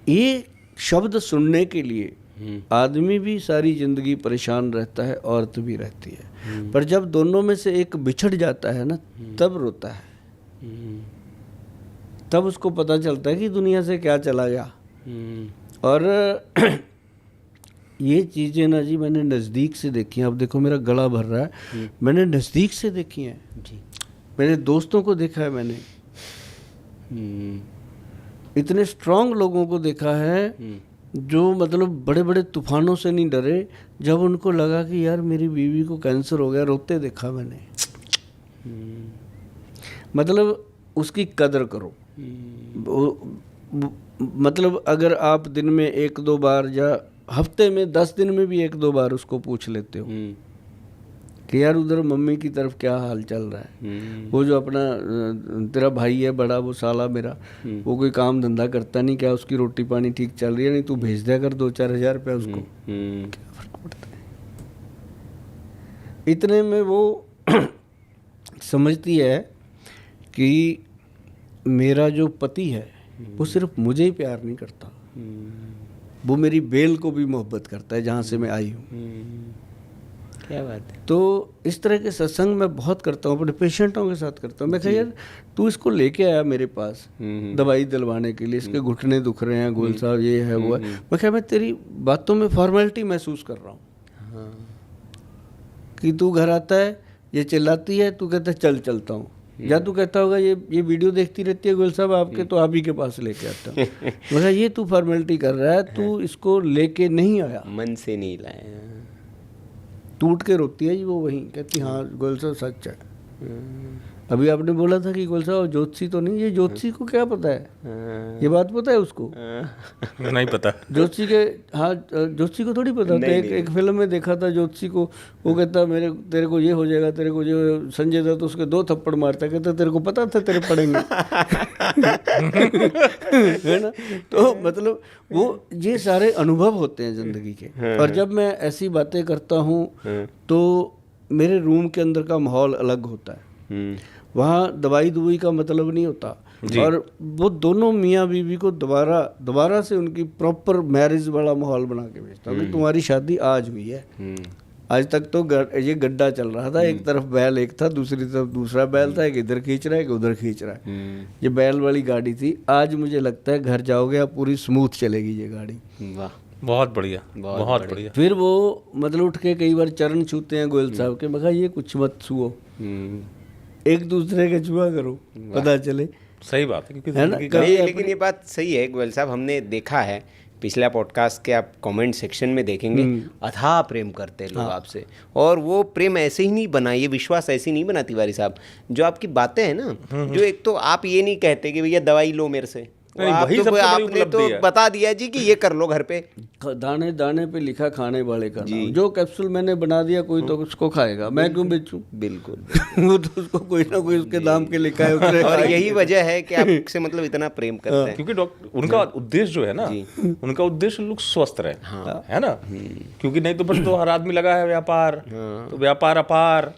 ये शब्द सुनने के लिए आदमी भी सारी जिंदगी परेशान रहता है, औरत भी रहती है, पर जब दोनों में से एक बिछड़ जाता है ना, तब रोता है, तब उसको पता चलता है कि दुनिया से क्या चला गया। और ये चीज़ें ना जी मैंने नज़दीक से देखी हैं। अब देखो मेरा गला भर रहा है, मैंने नज़दीक से देखी हैं जी, मेरे दोस्तों को देखा है मैंने, इतने स्ट्रांग लोगों को देखा है जो मतलब बड़े बड़े तूफानों से नहीं डरे, जब उनको लगा कि यार मेरी बीवी को कैंसर हो गया, रोते देखा मैंने। मतलब उसकी कदर करो। मतलब अगर आप दिन में 1-2 बार या हफ्ते में 10 दिन में भी 1-2 बार उसको पूछ लेते हो कि यार उधर मम्मी की तरफ क्या हाल चल रहा है, वो जो अपना तेरा भाई है बड़ा, वो साला मेरा, वो कोई काम धंधा करता नहीं, क्या उसकी रोटी पानी ठीक चल रही है, नहीं तू भेज दिया कर 2-4 हज़ार रुपया उसको, क्या फर्क पड़ता है। इतने में वो समझती है कि मेरा जो पति है वो सिर्फ मुझे ही प्यार नहीं करता, वो मेरी बेल को भी मोहब्बत करता है जहाँ से मैं आई हूँ। क्या बात है। तो इस तरह के सत्संग मैं बहुत करता हूँ, अपने पेशेंटों के साथ करता हूँ। मैं कहा यार तू इसको लेके आया मेरे पास दवाई दिलवाने के लिए, इसके घुटने दुख रहे हैं गोयल साहब, ये है वो है। मैं कहा मैं तेरी बातों में फॉर्मेलिटी महसूस कर रहा हूँ कि तू घर आता है, ये चिल्लाती है, तू कहता है चल चलता हूँ, या तू कहता होगा ये वीडियो देखती रहती है गोयल साहब आपके, तो आप ही के पास लेके आता हूँ। मैं कहा ये तू फॉर्मेलिटी कर रहा है, तू इसको लेके नहीं आया, मन से नहीं लाया। टूट के रोती है जी वो, वहीं कहती हाँ गोयल साहब सच है। अभी आपने बोला था कि गोयल साहब ज्योतिषी तो नहीं, ये ज्योतिषी को क्या पता है, ये बात पता है उसको? नहीं पता ज्योतिषी के, हाँ ज्योतिषी को थोड़ी पता था। एक फिल्म में देखा था ज्योतिषी को, वो कहता तेरे को ये हो जाएगा, तेरे को ये, संजय दत्त उसके 2 थप्पड़ मारता, कहता तेरे को पता था तेरे पड़ेंगे। है ना। तो मतलब वो ये सारे अनुभव होते हैं जिंदगी के। और जब मैं ऐसी बातें करता हूँ तो मेरे रूम के अंदर का माहौल अलग होता है, वहाँ दवाई दुवाई का मतलब नहीं होता। और वो दोनों मियाँ बीवी को दोबारा से उनकी प्रॉपर मैरिज वाला माहौल बना के भेजता हूँ कि तुम्हारी शादी आज हुई है, आज तक तो ये गड्ढा चल रहा था, एक तरफ बैल एक था, दूसरी तरफ दूसरा बैल था, एक इधर खींच रहा है एक उधर खींच रहा है। ये बैल वाली गाड़ी थी। आज मुझे लगता है घर जाओगे आप पूरी स्मूथ चलेगी ये गाड़ी। वाह, बहुत बढ़िया, बहुत बढ़िया। फिर वो मतलब उठ के कई बार चरण छूते हैं गोयल साहब के, मगर ये कुछ मत छुओ, एक दूसरे के छुआ करो, पता चले। सही बात है, क्योंकि है ना? नहीं, लेकिन ये बात सही है गोयल साहब, हमने देखा है पिछला पॉडकास्ट के आप कमेंट सेक्शन में देखेंगे, अथाह प्रेम करते हैं लोग आपसे, और वो प्रेम ऐसे ही नहीं बना, ये विश्वास ऐसे ही नहीं बना तिवारी साहब। जो आपकी बातें हैं ना, जो एक तो आप ये नहीं कहते कि भैया दवाई लो मेरे से, नहीं, आप वही तो सबसे बड़ी आपने उपलब्धि तो है। बता दिया जी कि ये कर लो घर पे। दाने दाने पे लिखा खाने वाले का नाम। जो कैप्सूल मैंने बना दिया कोई तो उसको खाएगा, मैं क्यों बेचूं? बिल्कुल। वो तो उसको कोई ना कोई उसके दाम के लिखा है उसने और खाई। यही वजह है कि आपसे मतलब इतना प्रेम करते हैं। क्योंकि डॉक्टर उनका उद्देश्य जो है ना, उनका उद्देश्य लोग स्वस्थ रहे, है ना? क्योंकि नहीं तो बस तो हर आदमी लगा है व्यापार, तो व्यापार अपार,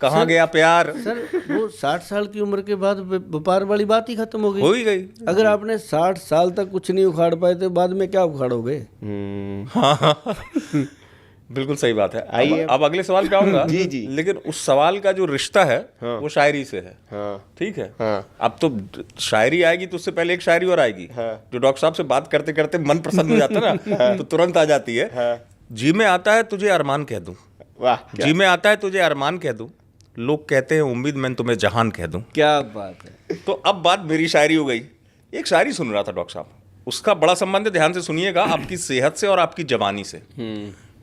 कहाँ गया प्यार, सर वो 60 साल की उम्र के बाद व्यापार वाली बात ही खत्म हो गई। हो ही गई। अगर आपने 60 साल तक कुछ नहीं उखाड़ पाए तो बाद में क्या उखाड़ोगे? हाँ बिल्कुल सही बात है। अब अगले सवाल पे आऊंगा। जी, जी। लेकिन उस सवाल का जो रिश्ता है वो शायरी से है। हाँ, ठीक है। हाँ। अब तो शायरी आएगी तो उससे पहले एक शायरी और आएगी, जो डॉक्टर साहब से बात करते करते मन प्रसन्न हो जाता है ना, तो तुरंत आ जाती है। जी में आता है तुझे अरमान कह दूं, वाह, जी में आता है तुझे अरमान कह दूं, लोग कहते हैं उम्मीद मैं तुम्हें जहान कह दूं। क्या बात है। तो अब बात मेरी शायरी हो गई। एक शायरी सुन रहा था डॉक्टर साहब, उसका बड़ा संबंध है, ध्यान से सुनिएगा, आपकी सेहत से और आपकी जवानी से।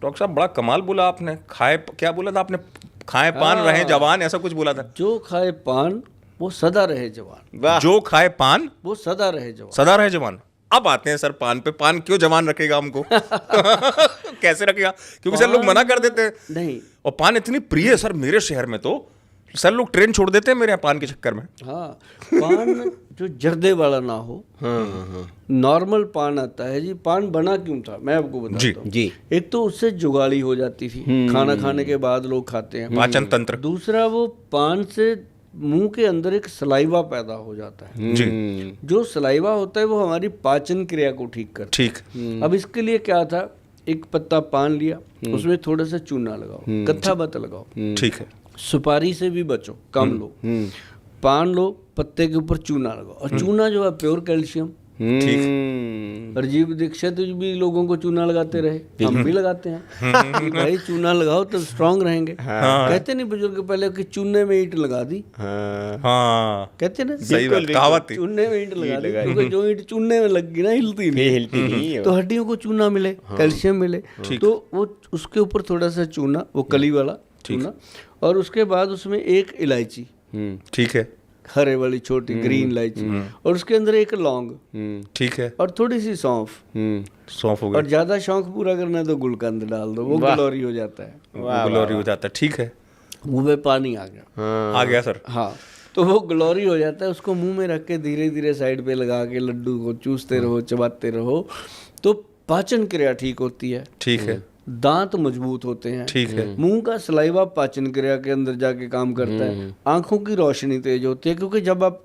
डॉक्टर साहब बड़ा कमाल बोला आपने, क्या बोला था आपने? खाए पान रहे जवान, ऐसा कुछ बोला था। जो खाए पान वो सदा रहे जवान। वाह। जो खाए पान वो सदा रहे जवान। सदा रहे जवान। अब आते हैं सर पान पे। पान क्यों जवान रखेगा हमको? कैसे रखेगा? क्योंकि सर लोग मना कर देते हैं। नहीं, और पान इतनी प्रिय है सर मेरे शहर में, तो सर लोग ट्रेन छोड़ देते हैं मेरे यहाँ पान के चक्कर में। हाँ, पान जो जर्दे वाला ना हो, नॉर्मल पान आता है जी। पान बना क्यों था मैं आपको बताता हूँ। जी। एक तो उससे जुगाली हो जाती थी, खाना खाने के बाद लोग खाते हैं। पाचन तंत्र। दूसरा वो पान से मुंह के अंदर एक सलाइवा पैदा हो जाता है। जी, जो सलाइवा होता है वो हमारी पाचन क्रिया को ठीक करता ठीक। है। अब इसके लिए क्या था, एक पत्ता पान लिया, उसमें थोड़ा सा चूना लगाओ, कत्था बत लगाओ, ठीक है। सुपारी से भी बचो, कम लो, पान लो, पत्ते के ऊपर चूना लगाओ। और चूना जो है प्योर कैल्शियम। ठीक। राजीव दीक्षित भी लोगों को चूना लगाते रहे, हम भी लगाते हैं कि भाई चूना लगाओ तो स्ट्रांग रहेंगे। कहते नहीं बुजुर्ग पहले कि चूने में ईंट लगा दी, हाँ कहते ना, सही बात, कहावत थी। चूने में ईंट लगा दी, क्योंकि जो ईंट चूने में लग गई ना हिलती नहीं, तो हड्डियों को चूना मिले, कैल्शियम मिले। तो वो उसके ऊपर थोड़ा सा चूना, वो कली वाला चूना, और उसके बाद उसमें एक इलायची, ठीक है, हरे वाली छोटी ग्रीन इलायची, और उसके अंदर एक लौंग, ठीक है, और थोड़ी सी सौंफ। सौंफ हो और गई, ज्यादा शौक पूरा करना है तो गुलकंद डाल दो, वो गलोरी हो जाता है, ग्लोरी हो जाता है। ठीक है, मुंह में पानी आ गया। आ गया सर। हाँ, तो वो ग्लोरी हो जाता है। उसको मुंह में रख के धीरे धीरे साइड पे लगा के लड्डू को चूसते रहो, चबाते रहो, तो पाचन क्रिया ठीक होती है। ठीक है, दांत मजबूत होते हैं। ठीक है, मुंह का सलाइवा पाचन क्रिया के अंदर जाके काम करता है। आंखों की रोशनी तेज होती है, क्योंकि जब आप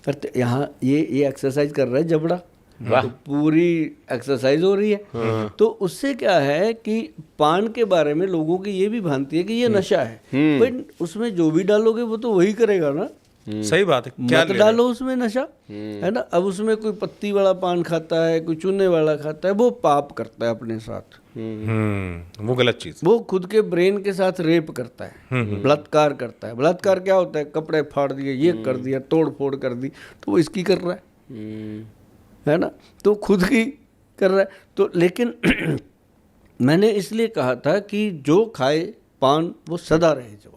करते यहाँ ये एक्सरसाइज कर रहा है जबड़ा, तो पूरी एक्सरसाइज हो रही है। तो उससे क्या है कि पान के बारे में लोगों की ये भी भ्रांति है कि ये नशा है, बट उसमें जो भी डालोगे वो तो वही करेगा ना। सही बात है। क्या मत डालो उसमें नशा, है ना। अब उसमें कोई पत्ती वाला पान खाता है, कोई चूने वाला खाता है, वो पाप करता है अपने साथ। वो गलत चीज। वो खुद के ब्रेन के साथ रेप करता है, बलात्कार करता है। बलात्कार क्या होता है? कपड़े फाड़ दिए, ये कर दिया, तोड़ फोड़ कर दी, तो वो इसकी कर रहा है ना, तो खुद की कर रहा है। तो लेकिन मैंने इसलिए कहा था कि जो खाए पान वो सदा रहे जवान।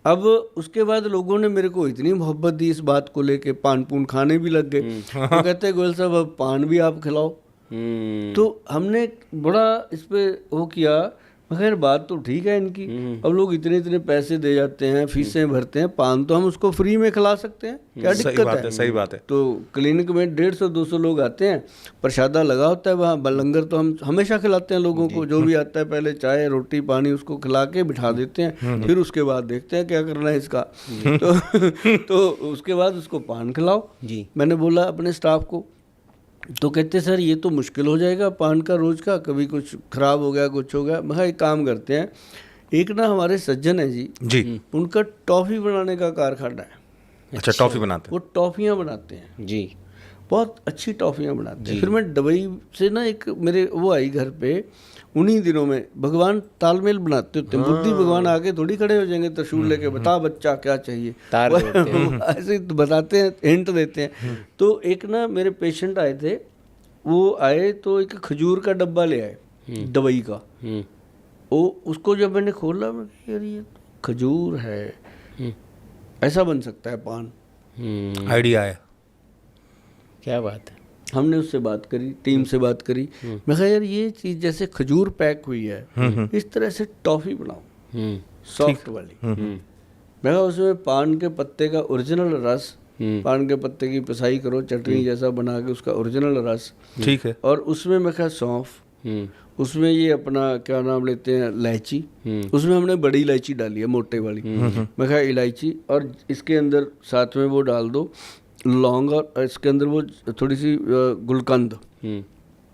अब उसके बाद लोगों ने मेरे को इतनी मोहब्बत दी इस बात को लेके, पान पून खाने भी लग गए। वो कहते हैं गोयल साहब अब पान भी आप खिलाओ। तो हमने बड़ा इस पे वो किया, मगर बात तो ठीक है इनकी। अब लोग इतने इतने पैसे दे जाते हैं, फीसें भरते हैं, पान तो हम उसको फ्री में खिला सकते हैं, क्या दिक्कत है? सही बात है। तो क्लिनिक में 150-200 लोग आते हैं, प्रसादा लगा होता है वहाँ, लंगर तो हम हमेशा खिलाते हैं लोगों को। जो भी आता है पहले चाय रोटी पानी उसको खिला के बिठा देते हैं, फिर उसके बाद देखते हैं क्या करना है इसका। तो उसके बाद उसको पान खिलाओ। जी। मैंने बोला अपने स्टाफ को, तो कहते सर ये तो मुश्किल हो जाएगा पान का रोज का, कभी कुछ खराब हो गया कुछ हो गया। मैं कहा एक काम करते हैं, एक ना हमारे सज्जन है जी, उनका टॉफ़ी बनाने का कारखाना है। अच्छा, टॉफ़ी बनाते हैं? वो टॉफ़ियाँ बनाते हैं जी, बहुत अच्छी टॉफ़ियाँ बनाते हैं। फिर मैं दुबई से ना एक मेरे वो आई घर पे, उन्हीं दिनों में भगवान तालमेल बनाते होते हैं। बुद्धि भगवान आगे थोड़ी खड़े हो जाएंगे त्रिशूल लेके, बता बच्चा क्या चाहिए, ऐसे तो बताते हैं, हिंट देते हैं। तो एक ना मेरे पेशेंट आए थे, वो आए तो एक खजूर का डब्बा ले आए दुबई का। वो उसको जब मैंने खोला, मैं यार ये तो खजूर है, ऐसा बन सकता है पान। आइडिया आया। क्या बात है। हमने उससे बात करी, टीम से बात करी। मैं कहा यार ये चीज़ जैसे खजूर पैक हुई है, इस तरह से टॉफ़ी बनाओ सॉफ्ट वाली। मैं कहा उसमें पान के पत्ते का ओरिजिनल रस, पान के पत्ते की पिसाई करो, चटनी जैसा बना के उसका ओरिजिनल रस, ठीक है। और उसमें मैं कहा सौंफ, उसमें ये अपना क्या नाम लेते हैं इलायची, उसमें हमने बड़ी इलायची डाली है मोटे वाली। मैं कहा इलायची, और इसके अंदर साथ में वो डाल दो लौंग, और इसके अंदर वो थोड़ी सी गुलकंद,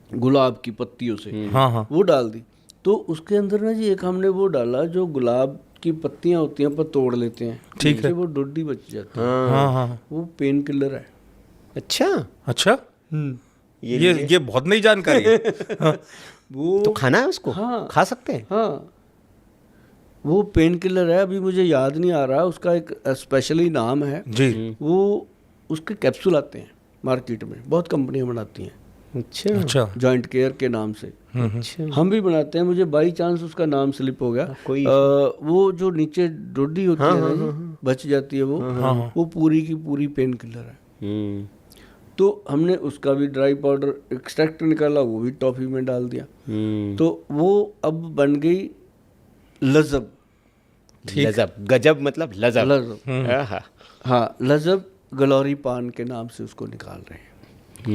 गुलाब की पत्तियों से, हाँ, वो डाल दी। तो उसके अंदर ना जी एक हमने वो डाला जो गुलाब की पत्तियां होती हैं, पर तोड़ लेते हैं, ठीक है, वो डोडी बच जाती है। हाँ, वो पेन किलर है। अच्छा, ये बहुत नई जानकारी है। वो तो खाना है उसको? हाँ, खा सकते हैं? हाँ, वो पेन किलर है, अभी मुझे याद नहीं आ रहा उसका, एक स्पेशली नाम है जी। वो उसके कैप्सूल आते हैं मार्केट में, बहुत कंपनियां बनाती हैं। अच्छा, जॉइंट केयर के नाम से। हम भी बनाते हैं, मुझे बाई चांस उसका नाम स्लिप हो गया। वो जो नीचे डोडी होती है ना जी, बच जाती है वो पूरी की पूरी पेन किलर है। तो हमने उसका भी ड्राई पाउडर एक्सट्रैक्ट निकाला, वो भी टॉफ़ी में डाल दिया। तो वो अब बन गई लजब। लजब, गजब मतलब लजब। लजब, हाँ, लजब गलौरी पान के नाम से उसको निकाल रहे हैं।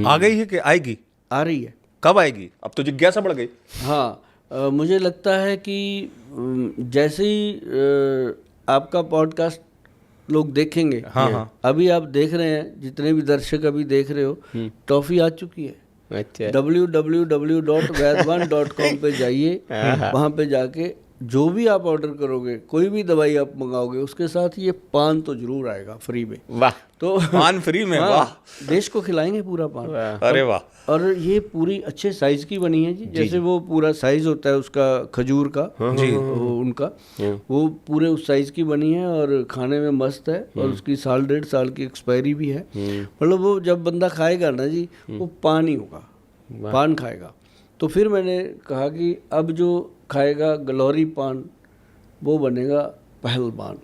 आ गई है कि आएगी? आ रही है। कब आएगी? अब तो जिज्ञासा बढ़ गई। हाँ, मुझे लगता है कि जैसे ही आपका पॉडकास्ट लोग देखेंगे, हाँ, अभी आप देख रहे हैं, जितने भी दर्शक अभी देख रहे हो, टॉफ़ी आ चुकी है। अच्छा, www.वैद्यवान.com पे जाइए, वहाँ पे जाके जो भी आप ऑर्डर करोगे, कोई भी दवाई आप मंगाओगे, उसके साथ ये पान तो जरूर आएगा फ्री में। वाह, तो पान फ्री में? हाँ, वाह, देश को खिलाएंगे पूरा पान। अरे वाह। और ये पूरी अच्छे साइज की बनी है जी, जैसे वो पूरा साइज होता है उसका खजूर का जी, उनका वो पूरे उस साइज की बनी है, और खाने में मस्त है, और उसकी 1.5 साल की एक्सपायरी भी है। मतलब वो जब बंदा खाएगा ना जी, वो पान ही होगा, पान खाएगा। तो फिर मैंने कहा कि अब जो खाएगा गलौरी पान, वो बनेगा पहलवान।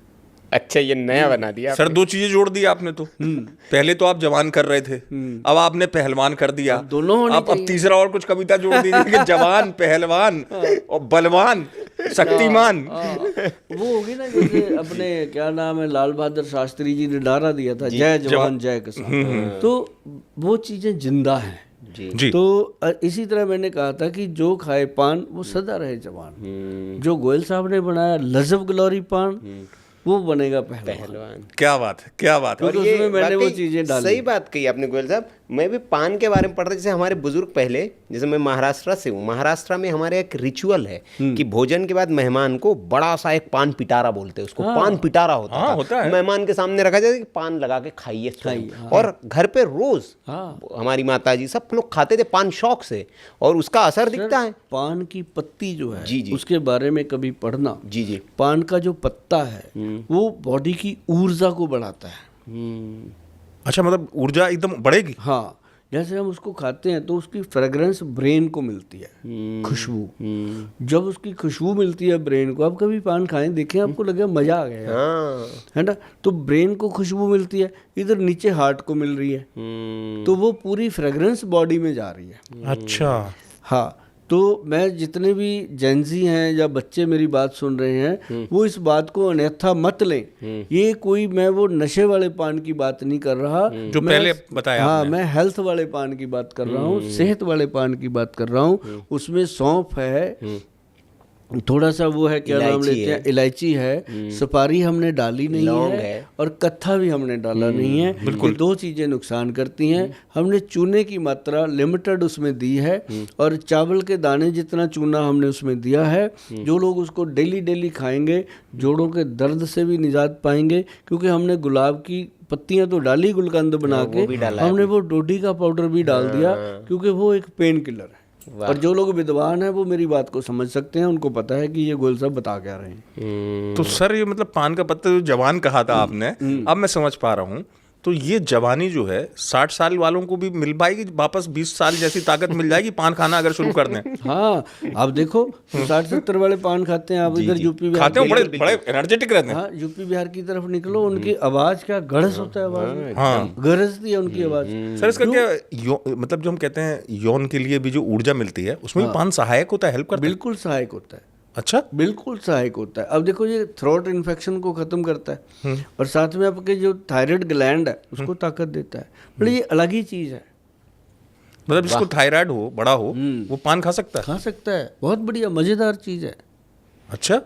अच्छा, ये नया बना दिया सर, 2 चीजें जोड़ दी आपने तो। पहले तो आप जवान कर रहे थे, अब आपने पहलवान कर दिया। दोनों होने अब तीसरा और कुछ कविता जोड़ दीजिए कि जवान, पहलवान और बलवान, शक्तिमान। वो होगी ना, जैसे अपने क्या नाम है, लाल बहादुर शास्त्री जी ने नारा दिया था, जय जवान जय किसान। तो वो चीजें जिंदा हैं जी। तो इसी तरह मैंने कहा था कि जो खाए पान वो सदा रहे जवान। जो गोयल साहब ने बनाया लजब गलौरी पान, वो बनेगा पहलवान। क्या बात है, क्या बात है। और उसमें मैंने वो चीजें डाली। सही बात कही आपने गोयल साहब। मैं भी पान के बारे में पढ़ता, जैसे हमारे बुजुर्ग पहले, जैसे मैं महाराष्ट्र से हूँ, महाराष्ट्र में हमारे एक रिचुअल है कि भोजन के बाद मेहमान को बड़ा सा एक पान पिटारा बोलते हैं उसको, पान पिटारा होता है। मेहमान के सामने रखा जाता है कि पान लगा के खाइए। और घर पे रोज हमारी माता जी सब लोग खाते थे पान शौक से, और उसका असर दिखता है। पान की पत्ती जो है जी, उसके बारे में कभी पढ़ना। जी। पान का जो पत्ता है वो बॉडी की ऊर्जा को बढ़ाता है। अच्छा, मतलब ऊर्जा एकदम बढ़ेगी। हाँ, जैसे हम उसको खाते हैं तो उसकी फ्रेग्रेंस ब्रेन को मिलती है, खुशबू। जब उसकी खुशबू मिलती है ब्रेन को, आप कभी पान खाएं देखें, आपको लगेगा मजा आ गया है ना। तो ब्रेन को खुशबू मिलती है, इधर नीचे हार्ट को मिल रही है, तो वो पूरी फ्रेग्रेंस बॉडी में जा रही है। अच्छा, हाँ, तो मैं जितने भी जेंजी हैं या बच्चे मेरी बात सुन रहे हैं, वो इस बात को अन्यथा मत लें। ये कोई, मैं वो नशे वाले पान की बात नहीं कर रहा जो पहले बताया। हाँ, मैं हेल्थ वाले पान की बात कर रहा हूँ, सेहत वाले पान की बात कर रहा हूँ। उसमें सौंफ है, थोड़ा सा वो है, क्या नाम इलायची लेते हैं, इलायची है, सुपारी हमने डाली नहीं लौंग है, है। और कत्था भी हमने डाला नहीं है। बिल्कुल, 2 चीज़ें नुकसान करती हैं। हमने चूने की मात्रा लिमिटेड उसमें दी है, और चावल के दाने जितना चूना हमने उसमें दिया है। जो लोग उसको डेली डेली खाएंगे जोड़ों के दर्द से भी निजात पाएंगे, क्योंकि हमने गुलाब की पत्तियां तो डाली गुलकंद बना के, हमने वो डोडी का पाउडर भी डाल दिया, क्योंकि वो एक पेन किलर है। और जो लोग विद्वान हैं वो मेरी बात को समझ सकते हैं, उनको पता है कि ये गोयल साहब बता क्या रहे हैं। तो सर ये मतलब पान का पत्ता जो जवान कहा था आपने, अब मैं समझ पा रहा हूँ। तो ये जवानी जो है 60 साल वालों को भी मिल पाएगी वापस, 20 साल जैसी ताकत मिल जाएगी पान खाना अगर शुरू कर दें? हाँ, आप देखो 60-70 वाले पान खाते हैं, आप इधर यूपी बिहार खाते हो, बड़े बड़े एनर्जेटिक रहते हैं। हाँ, यूपी बिहार की तरफ निकलो, उनकी आवाज क्या गरज होता है, आवाज में गरजती है उनकी आवाज। सर इसका क्या मतलब जो हम कहते हैं यौन के लिए भी जो ऊर्जा मिलती है उसमें भी पान सहायक होता है, हेल्प करता है? बिल्कुल सहायक होता है। अच्छा, बिल्कुल सहायक होता है। अब देखो, ये थ्रोट इन्फेक्शन को खत्म करता है, और साथ में आपके जो थायराइड ग्लैंड है उसको ताकत देता है। मतलब ये अलग ही चीज है। मतलब जिसको थायराइड हो, बड़ा हो, वो पान खा सकता है? खा सकता है, बहुत बढ़िया मजेदार चीज है। अच्छा,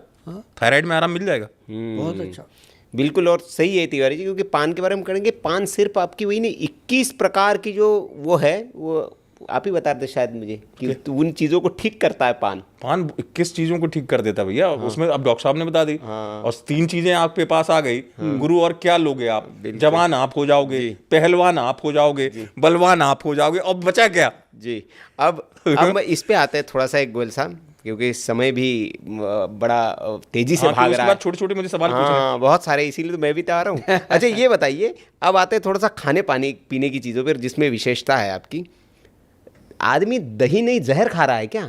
थायराइड में आराम मिल जाएगा? बहुत अच्छा। बिल्कुल, और सही है तिवारी जी, क्योंकि पान के बारे में करेंगे। पान सिर्फ आपकी वही नहीं, 21 प्रकार की जो वो है, वो आप ही बता रहे शायद मुझे, कि तो उन चीज़ों को ठीक करता है पान। 21 चीज़ों को ठीक कर देता है भैया। उसमें अब डॉक्टर साहब ने बता दी, और 3 चीजें आपके पास आ गई। गुरु और क्या लोगे आप? जवान आप हो जाओगे, पहलवान आप हो जाओगे, बलवान आप हो जाओगे, अब बचा क्या जी। अब इस पे आते हैं थोड़ा सा एक गोयल साहब, क्योंकि समय भी बड़ा तेजी से भाग रहा है। छोटे-छोटे मुझे सवाल पूछने। हाँ, बहुत सारे, इसीलिए तो मैं भी तैयार हूँ। अच्छा, ये बताइए, अब आते हैं थोड़ा सा खाने पानी पीने की चीज़ों पर, जिसमें विशेषता है आपकी। आदमी दही नहीं जहर खा रहा है क्या?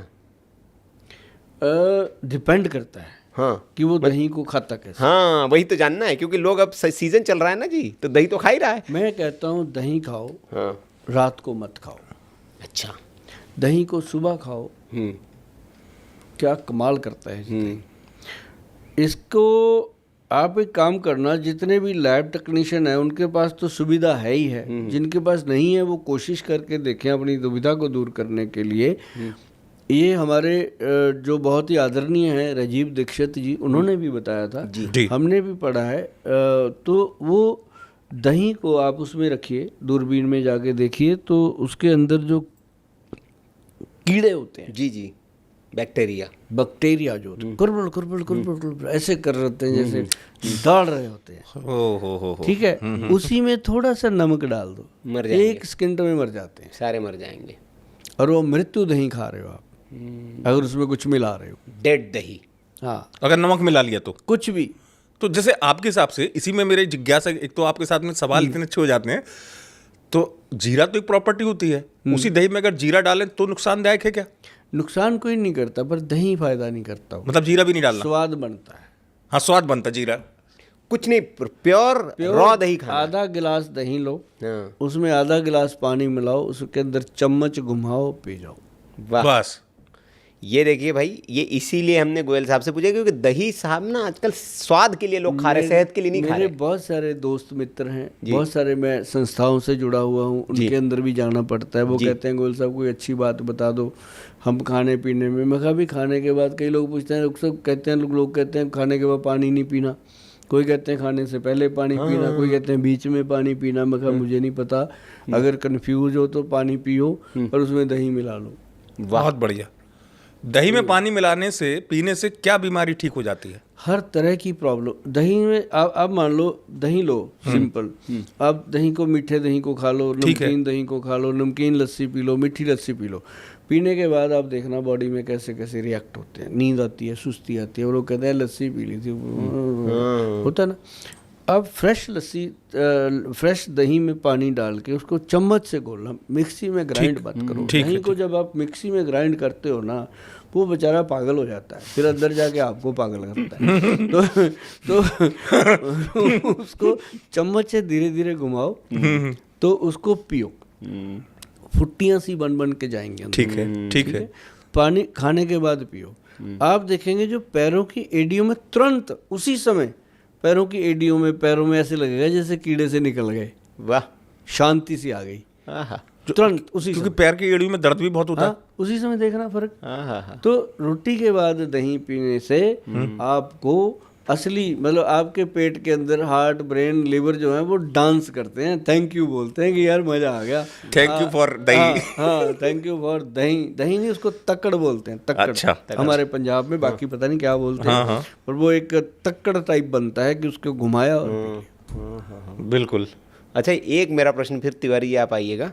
डिपेंड करता है, हाँ, कि वो दही को खाता कैसे। हाँ, वही तो जानना है, क्योंकि लोग अब सीजन चल रहा है ना जी, तो दही तो खा ही रहा है। मैं कहता हूँ दही खाओ, हाँ, रात को मत खाओ। अच्छा। दही को सुबह खाओ, हम्म, क्या कमाल करता है दही। इसको आप एक काम करना, जितने भी लैब टेक्नीशियन हैं उनके पास तो सुविधा है ही है, जिनके पास नहीं है वो कोशिश करके देखें अपनी दुविधा को दूर करने के लिए। ये हमारे जो बहुत ही आदरणीय हैं राजीव दीक्षित जी, उन्होंने भी बताया था, हमने भी पढ़ा है। तो वो दही को आप उसमें रखिए, दूरबीन में जाके देखिए, तो उसके अंदर जो कीड़े होते हैं, जी जी, बैक्टीरिया जो होते हैं, कुरबुल कुरबुल कुरबुल कुरबुल ऐसे कर रहे हैं, जैसे दौड़ रहे होते हैं। हो ठीक है, उसी में थोड़ा सा नमक डाल दो, मर जाएंगे। 1 सेकंड में मर जाते हैं, सारे मर जाएंगे। और वो मृत्यु दही खा रहे हो आप, अगर उसमें कुछ मिला रहे हो। डेड दही। हाँ, अगर नमक मिला लिया तो कुछ भी। तो जैसे आपके हिसाब से, इसी में मेरे जिज्ञासा, एक तो आपके साथ में सवाल इतने अच्छे हो जाते हैं, तो जीरा तो एक प्रॉपर्टी होती है, उसी दही में अगर जीरा डालें तो नुकसानदायक है क्या? नुकसान कोई नहीं करता, पर दही फायदा नहीं करता। मतलब जीरा भी नहीं डालना? स्वाद बनता है। हाँ, स्वाद बनता जीरा। कुछ नहीं, प्योर रॉ दही खाना। आधा गिलास दही लो, हाँ, उसमें आधा गिलास पानी मिलाओ, उसके अंदर चम्मच घुमाओ, पी जाओ, बस। ये देखिए भाई, ये इसीलिए हमने गोयल साहब से पूछा, क्योंकि दही साहब ना आजकल स्वाद के लिए लोग खा रहे, सेहत के लिए नहीं खा रहे। मेरे बहुत सारे दोस्त मित्र हैं, बहुत सारे, मैं संस्थाओं से जुड़ा हुआ हूँ, उनके अंदर भी जाना पड़ता है। वो कहते हैं गोयल साहब कोई अच्छी बात बता दो हम खाने पीने में। मैं कहा भी खाने के बाद कई लोग पूछते हैं, सब कहते हैं, लोग कहते हैं खाने के बाद पानी नहीं पीना, कोई कहते हैं खाने से पहले पानी पीना, कोई कहते हैं बीच में पानी पीना। मैं कहा मुझे नहीं पता, अगर कंफ्यूज हो तो पानी पियो और उसमें दही मिला लो। बहुत बढ़िया। दही में पानी मिलाने से, पीने से क्या बीमारी ठीक हो जाती है? हर तरह की प्रॉब्लम। दही में आप मान लो, दही लो, सिंपल, आप दही को, मीठे दही को खा लो, नमकीन दही को खा लो, नमकीन लस्सी पी लो, मीठी लस्सी पी लो। पीने के बाद आप देखना बॉडी में कैसे कैसे रिएक्ट होते हैं, नींद आती है, सुस्ती आती है। वो लोग कहते हैं लस्सी पी ली थी, होता है ना। अब फ्रेश लस्सी, फ्रेश दही में पानी डाल के उसको चम्मच से घोलना, मिक्सी में ग्राइंड मत करो। दही को जब आप मिक्सी में ग्राइंड करते हो ना, वो बेचारा पागल हो जाता है, फिर अंदर जाके आपको पागल करता है। तो उसको चम्मच से धीरे धीरे घुमाओ, तो उसको पियो, फुट्टियाँ सी बन बन के जाएंगे। ठीक है, ठीक है। पानी खाने के बाद पियो। आप देखेंगे जो पैरों की एड़ियों में तुरंत उसी समय पैरों की एड़ियों में, पैरों में ऐसे लगेगा जैसे कीड़े से निकल गए। वाह, शांति सी आ गई। तुरंत उसी क्योंकि पैर की एड़ियों में दर्द भी बहुत होता है। हाँ, उसी समय देखना फर्क। हाँ। तो रोटी के बाद दही पीने से आपको असली मतलब आपके पेट के अंदर हार्ट, ब्रेन, लिवर जो है वो डांस करते हैं, थैंक यू बोलते हैं कि यार मजा आ गया, थैंक यू फॉर दही। हाँ थैंक यू फॉर दही। दही नहीं, उसको तक्कड़ बोलते हैं, तक्कड़। अच्छा। हमारे पंजाब में, बाकी पता नहीं क्या बोलते हैं, पर वो एक तक्कड़ टाइप बनता है कि उसको घुमाया और पी लिया। बिल्कुल। अच्छा, एक मेरा प्रश्न फिर तिवारी जी आप आइएगा।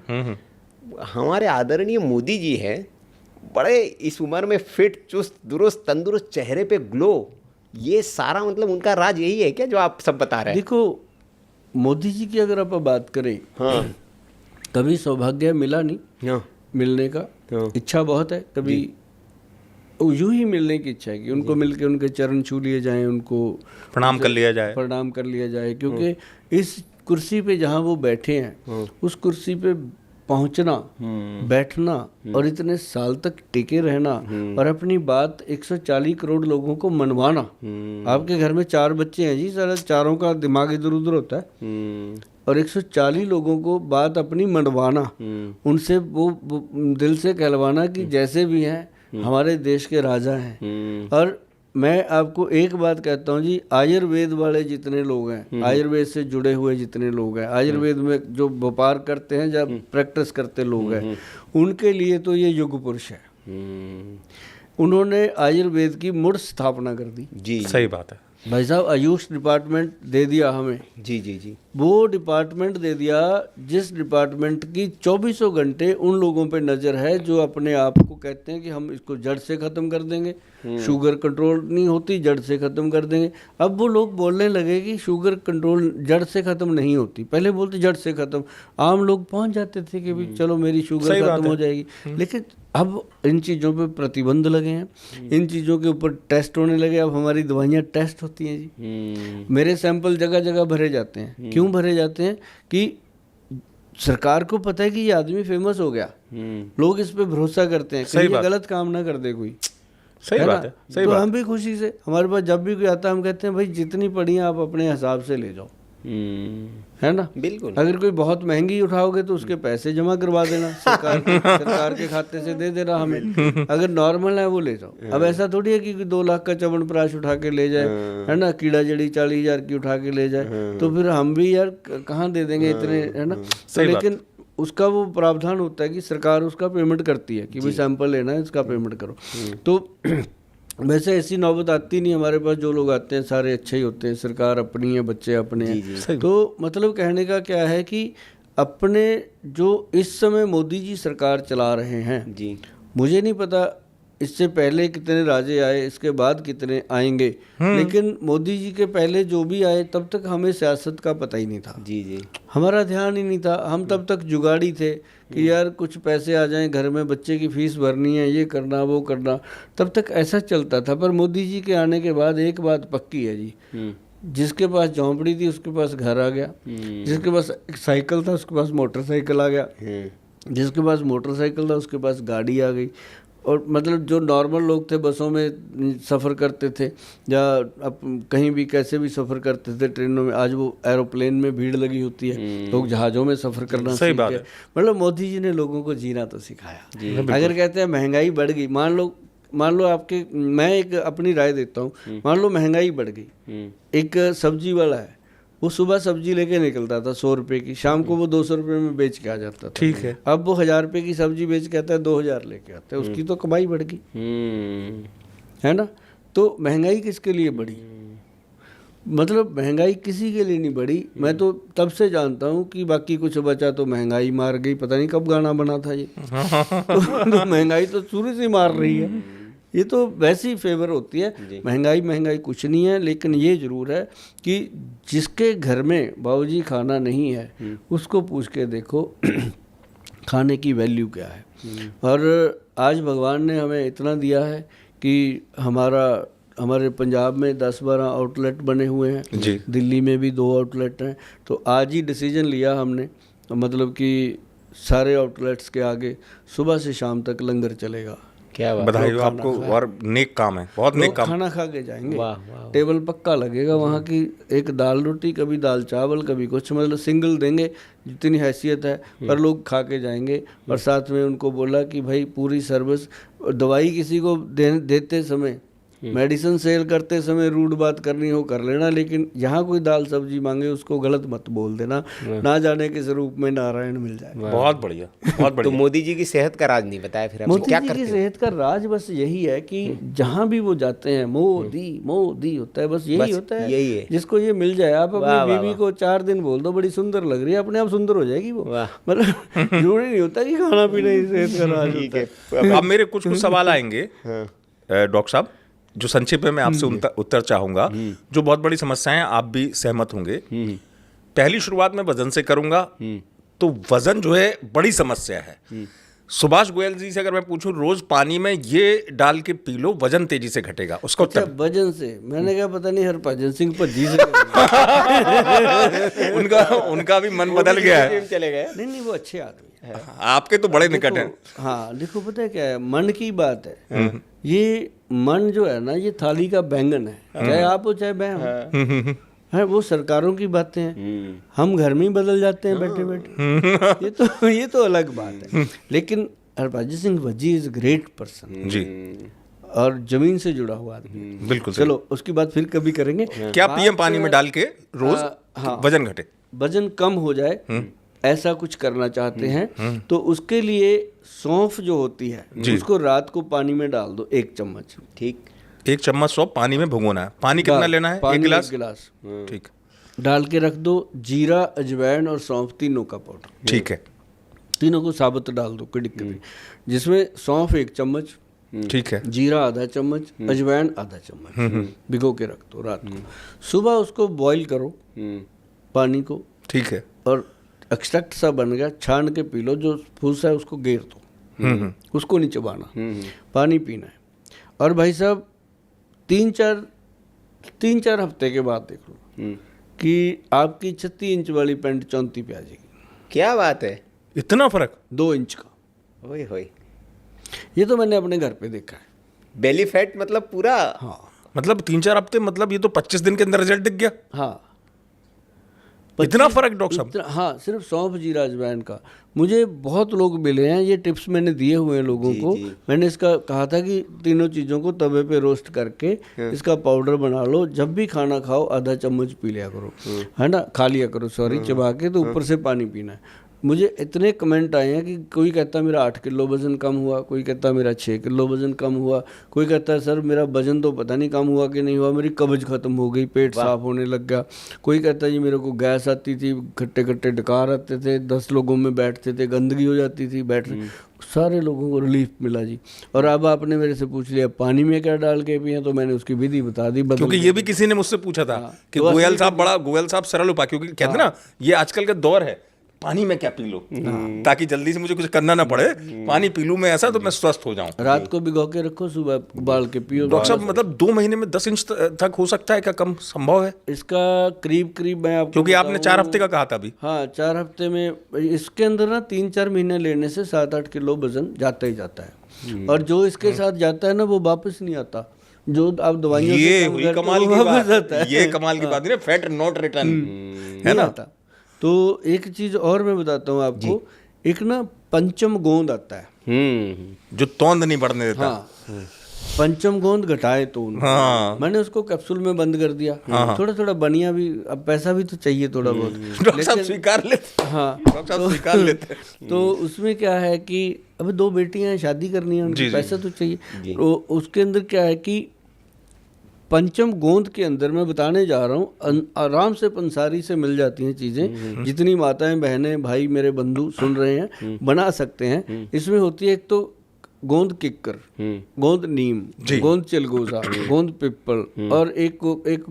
हमारे आदरणीय मोदी जी है, बड़े इस उम्र में फिट, चुस्त दुरुस्त तंदुरुस्त, चेहरे पे ग्लो, ये सारा मतलब उनका राज यही है क्या जो आप सब बता रहे हैं? देखो, मोदी जी की अगर आप बात करें, हाँ कभी सौभाग्य मिला नहीं हाँ मिलने का, इच्छा बहुत है, कभी यूं ही मिलने की इच्छा है कि उनको मिलके उनके चरण छू लिए जाएं, उनको प्रणाम कर लिया जाए। प्रणाम कर लिया जाए, क्योंकि इस कुर्सी पे जहाँ वो बैठे हैं, उस कुर्सी पे पहुंचना, बैठना और इतने साल तक टिके रहना और अपनी बात 140 करोड़ लोगों को मनवाना। आपके घर में 4 बच्चे हैं जी, सारा चारों का दिमाग इधर उधर होता है, और 140 लोगों को बात अपनी मनवाना, उनसे वो दिल से कहलवाना कि जैसे भी हैं हमारे देश के राजा हैं। और मैं आपको एक बात कहता हूँ जी, आयुर्वेद वाले जितने लोग हैं, आयुर्वेद से जुड़े हुए जितने लोग हैं, आयुर्वेद में जो व्यापार करते हैं, जब प्रैक्टिस करते लोग हैं, उनके लिए तो ये युग पुरुष है। उन्होंने आयुर्वेद की मुड़ स्थापना कर दी। जी सही बात है भाई साहब, आयुष डिपार्टमेंट दे दिया हमें। जी जी जी। वो डिपार्टमेंट दे दिया जिस डिपार्टमेंट की 24 घंटे उन लोगों पे नज़र है जो अपने आप को कहते हैं कि हम इसको जड़ से ख़त्म कर देंगे, शुगर कंट्रोल नहीं होती, जड़ से ख़त्म कर देंगे। अब वो लोग बोलने लगे कि शुगर कंट्रोल जड़ से ख़त्म नहीं होती, पहले बोलते जड़ से ख़त्म, आम लोग पहुंच जाते थे कि भाई चलो मेरी शुगर ख़त्म हो जाएगी। लेकिन अब इन चीज़ों पे प्रतिबंध लगे हैं, इन चीज़ों के ऊपर टेस्ट होने लगे। अब हमारी दवाइयाँ टेस्ट होती हैं जी, मेरे सैंपल जगह जगह भरे जाते हैं। क्यों भरे जाते हैं? कि सरकार को पता है कि ये आदमी फेमस हो गया, लोग इस पे भरोसा करते हैं, कहीं ये गलत काम ना कर दे कोई। सही बात है, सही तो बात। हम भी खुशी से, हमारे पास जब भी कोई आता है हम कहते हैं भाई जितनी पड़ी है आप अपने हिसाब से ले जाओ, है ना? बिल्कुल। अगर कोई बहुत महंगी उठाओगे तो उसके पैसे जमा करवा देना, सरकार के खाते से दे देना हमें। अगर नॉर्मल है वो ले जाओ। अब ऐसा थोड़ी है कि 2 लाख का च्यवनप्राश उठा के ले जाए, है ना, कीड़ा जड़ी 40,000 की उठा के ले जाए, तो फिर हम भी यार कहाँ दे देंगे इतने, है ना? तो लेकिन उसका वो प्रावधान होता है कि सरकार उसका पेमेंट करती है कि भाई सैंपल लेना है, इसका पेमेंट करो। तो वैसे ऐसी नौबत आती नहीं, हमारे पास जो लोग आते हैं सारे अच्छे ही होते हैं, सरकार अपनी है, बच्चे अपने हैं। तो मतलब कहने का क्या है कि अपने जो इस समय मोदी जी सरकार चला रहे हैं जी, मुझे नहीं पता इससे पहले कितने राजे आए, इसके बाद कितने आएंगे, लेकिन मोदी जी के पहले जो भी आए तब तक हमें सियासत का पता ही नहीं था जी जी, हमारा ध्यान ही नहीं था। हम तब तक जुगाड़ी थे कि यार कुछ पैसे आ जाएं, घर में बच्चे की फीस भरनी है, ये करना वो करना, तब तक ऐसा चलता था। पर मोदी जी के आने के बाद एक बात पक्की है जी, जिसके पास झोंपड़ी थी उसके पास घर आ गया, जिसके पास एक साइकिल था उसके पास मोटरसाइकिल आ गया, जिसके पास मोटरसाइकिल था उसके पास गाड़ी आ गई। और मतलब जो नॉर्मल लोग थे बसों में सफ़र करते थे या अब कहीं भी कैसे भी सफ़र करते थे, ट्रेनों में, आज वो एरोप्लेन में भीड़ लगी होती है, लोग जहाज़ों में सफ़र करना सीख गए। मतलब मोदी जी ने लोगों को जीना तो सिखाया। अगर कहते हैं महंगाई बढ़ गई, मान लो आपके, मैं एक अपनी राय देता हूँ, मान लो महंगाई बढ़ गई, एक सब्जी वाला है, वो सुबह सब्जी लेके निकलता था 100 रुपये की, शाम को वो 200 रुपये में बेच के आ जाता था, ठीक है। अब वो 1000 रुपये की सब्जी बेच के आता है, 2000 लेके आता है, उसकी तो कमाई बढ़ गई, है ना? तो महंगाई किसके लिए बढ़ी? मतलब महंगाई किसी के लिए नहीं बढ़ी। मैं तो तब से जानता हूँ कि बाकी कुछ बचा तो महंगाई मार गई, पता नहीं कब गाना बना था ये। तो महंगाई तो शुरू से मार रही है, ये तो वैसे ही फेवर होती है। महंगाई कुछ नहीं है, लेकिन ये ज़रूर है कि जिसके घर में बाबूजी खाना नहीं है उसको पूछ के देखो खाने की वैल्यू क्या है। और आज भगवान ने हमें इतना दिया है कि हमारे पंजाब में 10-12 आउटलेट बने हुए हैं जी, दिल्ली में भी 2 आउटलेट हैं। तो आज ही डिसीजन लिया हमने, मतलब कि सारे आउटलेट्स के आगे सुबह से शाम तक लंगर चलेगा। क्या बात, बधाई हो आपको, और नेक काम है, बहुत नेक लोग काम। खाना खा के जाएंगे, वाह वाह, टेबल पक्का लगेगा वहाँ की, एक दाल रोटी, कभी दाल चावल, कभी कुछ, मतलब सिंगल देंगे जितनी हैसियत है, पर लोग खा के जाएंगे। और साथ में उनको बोला कि भाई पूरी सर्विस, दवाई किसी को देते समय, मेडिसिन सेल करते समय रूड बात करनी हो कर लेना, लेकिन यहाँ कोई दाल सब्जी मांगे उसको गलत मत बोल देना, ना जाने किस रूप में नारायण मिल जाए। बहुत बढ़िया, बहुत तो बढ़िया। मोदी जी की सेहत का राज नहीं बताया फिर आपने, मोदी क्या जी की करते हो? सेहत का राज बस यही है कि जहाँ भी वो जाते हैं मोदी मोदी होता है, बस यही होता है, यही है। जिसको ये मिल जाए। आप वाह, अपनी वाह, बीवी को 4 दिन बोल दो बड़ी सुंदर लग रही है, अपने आप सुंदर हो जाएगी वो। वाह। मतलब जरूरी नहीं होता कि खाना पीना ही सेहत का राज ठीक होता है। है। अब मेरे कुछ सवाल आएंगे डॉक्टर साहब, जो संक्षेप में मैं आपसे उत्तर चाहूंगा, जो बहुत बड़ी समस्या है, आप भी सहमत होंगे। पहली शुरुआत मैं वजन से करूंगा। तो वजन जो है बड़ी समस्या है। सुभाष गोयल जी से अगर मैं पूछूं, रोज पानी में ये डाल के पी लो, वजन तेजी से घटेगा, उसका अच्छा, उत्तर। भजन से मैंने कहा पता नहीं हरभजन सिंह भज्जी से उनका भी मन बदल गया है। जिम चले गए। नहीं वो अच्छे आदमी है। आपके तो बड़े निकट हैं। हाँ देखो, पता है क्या है, मन की बात है। ये मन जो है ना, ये थाली का बैंगन है, चाहे आप हो चाहे मैं हूँ, है। वो सरकारों की बातें हैं, हम घर में ही बदल जाते हैं बैठे बैठे। ये तो अलग बात है। लेकिन Harbhajan Singh Bhajji is great person जी, और जमीन से जुड़ा हुआ आदमी। बिल्कुल। चलो उसकी बात फिर कभी करेंगे। क्या पीएम पानी में डाल के रोज हाँ, वजन घटे, वजन कम हो जाए, ऐसा कुछ करना चाहते हैं तो उसके लिए सौंफ जो होती है उसको रात को पानी में डाल दो 1 चम्मच। ठीक, 1 चम्मच सौंफ पानी में भिगोना है। पानी कितना लेना है? पानी 1 गिलास। 1 गिलास ठीक, डाल के रख दो। जीरा, अजवाइन और सौंफ तीनों का पाउडर, ठीक है, तीनों को साबुत डाल दो कड़िक कड़ी, जिसमें सौंफ 1 चम्मच, ठीक है, जीरा आधा चम्मच, अजवाइन आधा चम्मच भिगो के रख दो रात को। सुबह उसको बॉईल करो पानी को, ठीक है, और एक्सट्रैक्ट सा बन गया, छान के पी लो। जो फूस है उसको गेर दो, उसको नहीं चबाना, पानी पीना है। और भाई साहब 3-4 हफ्ते के बाद देख लो कि आपकी 36 इंच वाली पैंट 34 पे आ जाएगी। क्या बात है, इतना फर्क? 2 इंच का। ओए होए, ये तो मैंने अपने घर पे देखा है। बेली फैट मतलब पूरा। हाँ मतलब 3-4 हफ्ते, मतलब ये तो 25 दिन के अंदर रिजल्ट दिख गया। हाँ, इतना फर्क डॉक्टर साहब? हाँ, सिर्फ सौंफ जीरा अजवाइन का। मुझे बहुत लोग मिले हैं, ये टिप्स मैंने दिए हुए हैं लोगों को। मैंने इसका कहा था कि तीनों चीज़ों को तवे पे रोस्ट करके इसका पाउडर बना लो, जब भी खाना खाओ आधा चम्मच पी लिया करो, है ना, खा लिया करो, सॉरी, चबा के, तो ऊपर से पानी पीना है। मुझे इतने कमेंट आए हैं कि कोई कहता है मेरा 8 किलो वज़न कम हुआ, कोई कहता है मेरा 6 किलो वज़न कम हुआ, कोई कहता है सर मेरा वज़न तो पता नहीं कम हुआ कि नहीं हुआ, मेरी कब्ज ख़त्म हो गई, पेट साफ होने लग गया। कोई कहता है जी मेरे को गैस आती थी, खट्टे खट्टे डकार आते थे, 10 लोगों में बैठते थे, गंदगी हो जाती थी बैठने, सारे लोगों को रिलीफ मिला जी। और अब आपने मेरे से पूछ लिया पानी में क्या डाल के पिए, तो मैंने उसकी विधि बता दी। क्योंकि ये भी किसी ने मुझसे पूछा था कि गोयल साहब सरल उपाय, क्योंकि कहते हैं ना ये आजकल का दौर है, पानी में क्या पी लो, ताकि जल्दी से मुझे कुछ करना ना पड़े, पानी पी लूं मैं ऐसा तो मैं स्वस्थ हो जाऊं। रात को भिगो के रखो, सुबह उबाल के पियो। डॉक्टर साहब मतलब 2 महीने में 10 इंच तक हो सकता है क्या? कम संभव है? इसका करीब मैं आपको, क्योंकि आपने 4 हफ्ते का कहा था अभी। हाँ 4 हफ्ते में, इसके अंदर ना 3-4 महीने लेने से 7-8 किलो वजन जाता ही जाता है। और जो इसके साथ जाता है ना वो वापस नहीं आता। जो आप दवाइयों से ये कम हुई करते हो, कमाल वो की वापस आता बात, है। ये कमाल की बात है, फैट नॉट रिटर्न, है नहीं ना? आता। तो एक चीज और मैं बताता हूँ आपको, एक ना पंचम गोंद आता है, जो तौंद नहीं बढ़ने देता। हाँ, पंचम गोंद घटाए तो हाँ। मैंने उसको कैप्सूल में बंद कर दिया। थोड़ा थोड़ा बनिया भी, अब पैसा भी तो चाहिए थोड़ा बहुत। डॉक्टर साहब स्वीकार लेते, हाँ डॉक्टर साहब स्वीकार लेते। तो उसमें क्या है कि अब 2 बेटियां हैं, शादी करनी है उनकी, पैसा तो चाहिए। तो उसके अंदर क्या है कि पंचम गोंद के अंदर मैं बताने जा रहा हूँ, आराम से पंसारी से मिल जाती हैं चीज़ें। जितनी माताएं बहनें भाई मेरे बंधु सुन रहे हैं बना सकते हैं। इसमें होती है एक तो गोंद किक्कर, गोंद नीम, गोंद चिलगोजा, गोंद पिप्पल, और एक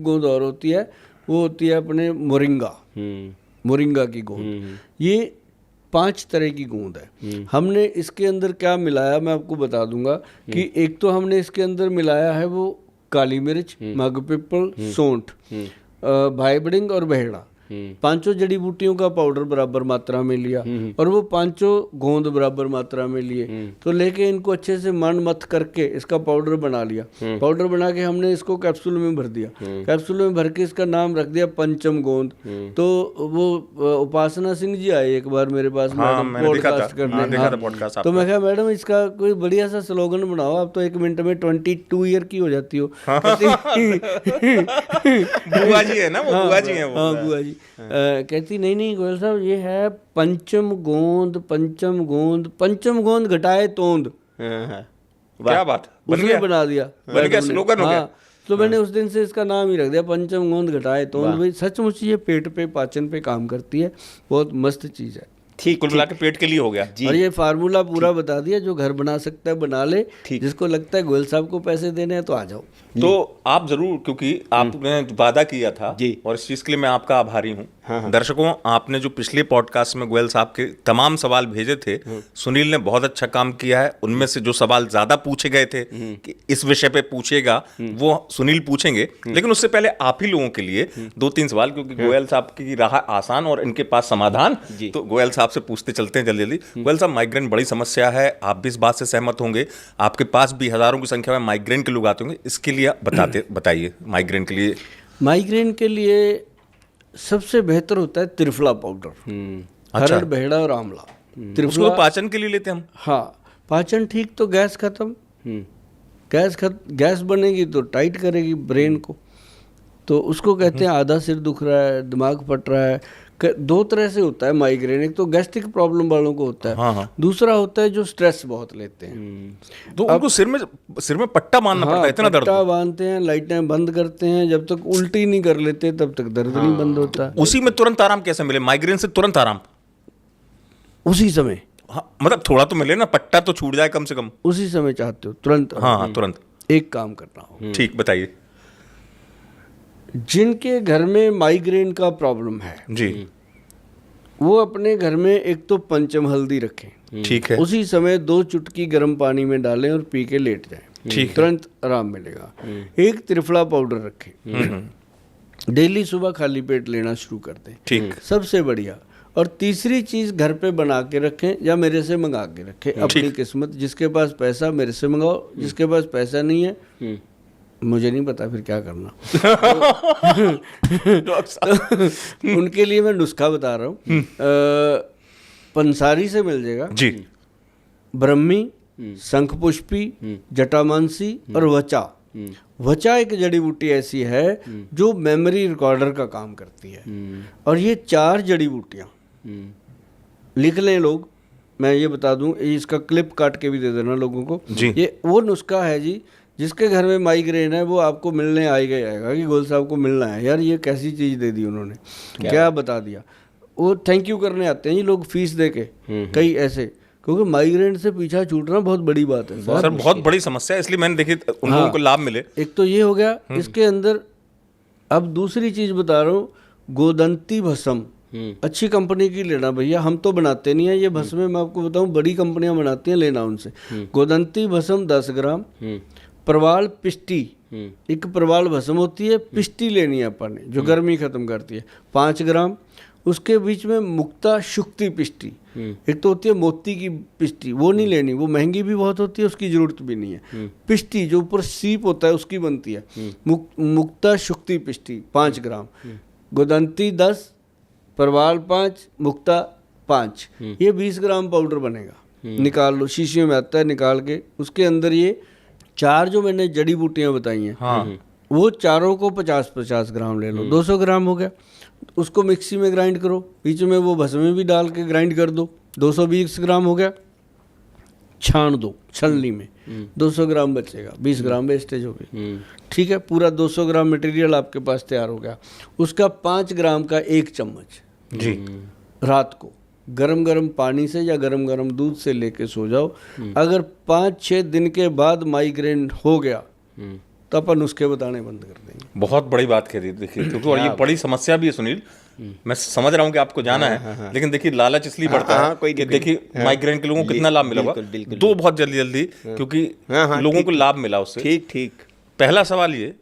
गोंद और होती है, वो होती है अपने मोरिंगा की गोंद। ये 5 तरह की गोंद है। हमने इसके अंदर क्या मिलाया मैं आपको बता दूंगा कि एक तो हमने इसके अंदर मिलाया है वो काली मिर्च, मग पिप्पल, सौंठ, भाईबडिंग और बहेड़ा, पांचों जड़ी बूटियों का पाउडर बराबर मात्रा में लिया और वो पांचों गोंद बराबर मात्रा में लिए, तो लेके इनको अच्छे से मथ करके इसका पाउडर बना लिया। पाउडर बना के हमने इसको कैप्सूल में भर दिया, कैप्सूल में भर के इसका नाम रख दिया पंचम गोंद। तो वो उपासना सिंह जी आए एक बार मेरे पास पॉडकास्ट करने, तो मैं कहा मैडम इसका कोई बढ़िया सा स्लोगन बनाओ, आप तो 1 मिनट में 22 ईयर की हो जाती हो। बुआ जी है ना वो, बुआ जी है वो। हाँ बुआ जी। कहती नहीं गोयल साहब ये है पंचम गोंद, पंचम गोंद, पंचम गोंद घटाए तोंद। क्या बात, उसने बना दिया, बन गया स्लोगन हो गया। तो मैंने उस दिन से इसका नाम ही रख दिया पंचम गोंद घटाए तोंद। भाई सचमुच ये पेट पे पाचन पे काम करती है, बहुत मस्त चीज है। ठीक, कुल मिला के पेट के लिए हो गया। और ये फार्मूला पूरा बता दिया, जो घर बना सकता है बना ले, जिसको लगता है गोयल साहब को पैसे देने हैं तो आ जाओ। तो आप जरूर, क्योंकि आपने वादा किया था और इस चीज के लिए मैं आपका आभारी हूँ। दर्शकों, आपने जो पिछले पॉडकास्ट में गोयल साहब के तमाम सवाल भेजे थे, सुनील ने बहुत अच्छा काम किया है। उनमें से जो सवाल ज्यादा पूछे गए थे कि इस विषय पे पूछेगा, वो सुनील पूछेंगे, लेकिन उससे पहले आप ही लोगों के लिए 2-3 सवाल, क्योंकि गोयल साहब की राह आसान और इनके पास समाधान, तो गोयल साहब से पूछते चलते हैं जल्दी जल्दी। गोयल साहब, माइग्रेन बड़ी समस्या है, आप भी इस बात से सहमत होंगे, आपके पास भी हजारों की संख्या में माइग्रेन के लोग आते होंगे, इसके लिए बताइए माइग्रेन के लिए। माइग्रेन के लिए सबसे बेहतर होता है त्रिफला पाउडर, हरड़, बहेड़ा और आंवला। उसको तो पाचन के लिए लेते हैं हम। हाँ, पाचन ठीक तो गैस खत्म, गैस बनेगी तो टाइट करेगी ब्रेन को, तो उसको कहते हैं आधा सिर दुख रहा है, दिमाग फट रहा है। 2 तरह से होता है माइग्रेन, एक तो गैस्ट्रिक प्रॉब्लम वालों को होता है, दूसरा होता है जो स्ट्रेस बहुत लेते हैं, तो उनको सिर में पट्टा बांधना पड़ता है, इतना दर्द। पट्टा बांधते हैं, लाइटें बंद करते हैं, जब तक उल्टी नहीं कर लेते तब तक दर्द नहीं बंद होता। उसी में तुरंत आराम कैसे मिले? माइग्रेन से तुरंत आराम उसी समय? हाँ, मतलब थोड़ा तो मिले ना, पट्टा तो छूट जाए कम से कम। उसी समय चाहते हो तुरंत? हाँ, तुरंत। एक काम करना हो। ठीक, बताइए। जिनके घर में माइग्रेन का प्रॉब्लम है जी, वो अपने घर में एक तो पंचम हल्दी रखें, ठीक है, उसी समय 2 चुटकी गर्म पानी में डालें और पी के लेट जाएं, ठीक, तुरंत आराम मिलेगा। एक त्रिफला पाउडर रखें, डेली सुबह खाली पेट लेना शुरू कर दें, ठीक, सबसे बढ़िया। और तीसरी चीज घर पे बना के रखें या मेरे से मंगा के रखें, अपनी किस्मत। जिसके पास पैसा मेरे से मंगाओ, जिसके पास पैसा नहीं है मुझे नहीं पता फिर क्या करना। तो उनके लिए मैं नुस्खा बता रहा हूँ, पंसारी से मिल जाएगा जी, ब्रह्मी, शंखपुष्पी, जटामांसी और वचा। वचा एक जड़ी बूटी ऐसी है जो मेमोरी रिकॉर्डर का काम करती है, और ये 4 जड़ी बूटियाँ लिख लें लोग, मैं ये बता दूं, इसका क्लिप काट के भी दे देना लोगों को। ये वो नुस्खा है जी, जिसके घर में माइग्रेन है वो आपको मिलने आएगा कि गोयल साहब को मिलना है। यार ये कैसी चीज़ दे दी उन्होंने, क्या बता दिया। वो थैंक यू करने आते हैं ये लोग फीस दे के, कई ऐसे, क्योंकि माइग्रेन से पीछा छूटना बहुत बड़ी बात है सर, बहुत बड़ी समस्या है, इसलिए मैंने देखी उन लोगों को लाभ मिले। एक तो ये हो गया, इसके अंदर अब दूसरी चीज़ बता रहा हूँ, गोदंती भस्म, अच्छी कंपनी की लेना भैया, हम तो बनाते नहीं है ये भस्म, मैं आपको बताऊं बड़ी कंपनियां बनाती हैं, लेना उनसे। गोदंती भस्म 10 ग्राम, प्रवाल पिष्टी, एक प्रवाल भस्म होती है, पिष्टी लेनी है अपन ने जो गर्मी खत्म करती है, 5 ग्राम। उसके बीच में मुक्ता शुक्ति पिष्टी, एक तो होती है मोती की पिष्टी, वो नहीं लेनी, वो महंगी भी बहुत होती है, उसकी जरूरत भी नहीं है। पिष्टी जो ऊपर सीप होता है उसकी बनती है, मुक्ता शुक्ति पिष्टी 5 ग्राम, गोदंती 10, प्रवाल 5, मुक्ता 5, ये 20 ग्राम पाउडर बनेगा। निकाल लो, शीशियों में आता है, निकाल के उसके अंदर ये 4 जो मैंने जड़ी बूटियाँ बताई हैं, वो चारों को 50-50 ग्राम ले लो, 200 ग्राम हो गया। उसको मिक्सी में ग्राइंड करो, बीच में वो भस्मी भी डाल के ग्राइंड कर दो, 220 ग्राम हो गया। छान दो छलनी में, 200 ग्राम बचेगा, 20 ग्राम वेस्टेज हो गई। ठीक है, पूरा 200 ग्राम मटेरियल आपके पास तैयार हो गया। उसका 5 ग्राम का 1 चम्मच जी रात को गरम गरम पानी से या गरम गरम दूध से लेके सो जाओ। अगर 5-6 दिन के बाद माइग्रेन हो गया तो अपन उसके बताने बंद कर देंगे। बहुत बड़ी बात कह दी, देखिए, क्योंकि और ये बड़ी समस्या भी है सुनील, मैं समझ रहा हूँ कि आपको जाना है, लेकिन देखिए लालच इसलिए बढ़ता है कि देखिए माइग्रेन के लोगों को कितना लाभ मिला होगा, 2 बहुत जल्दी क्योंकि लोगों को लाभ मिला उससे। ठीक। पहला सवाल ये,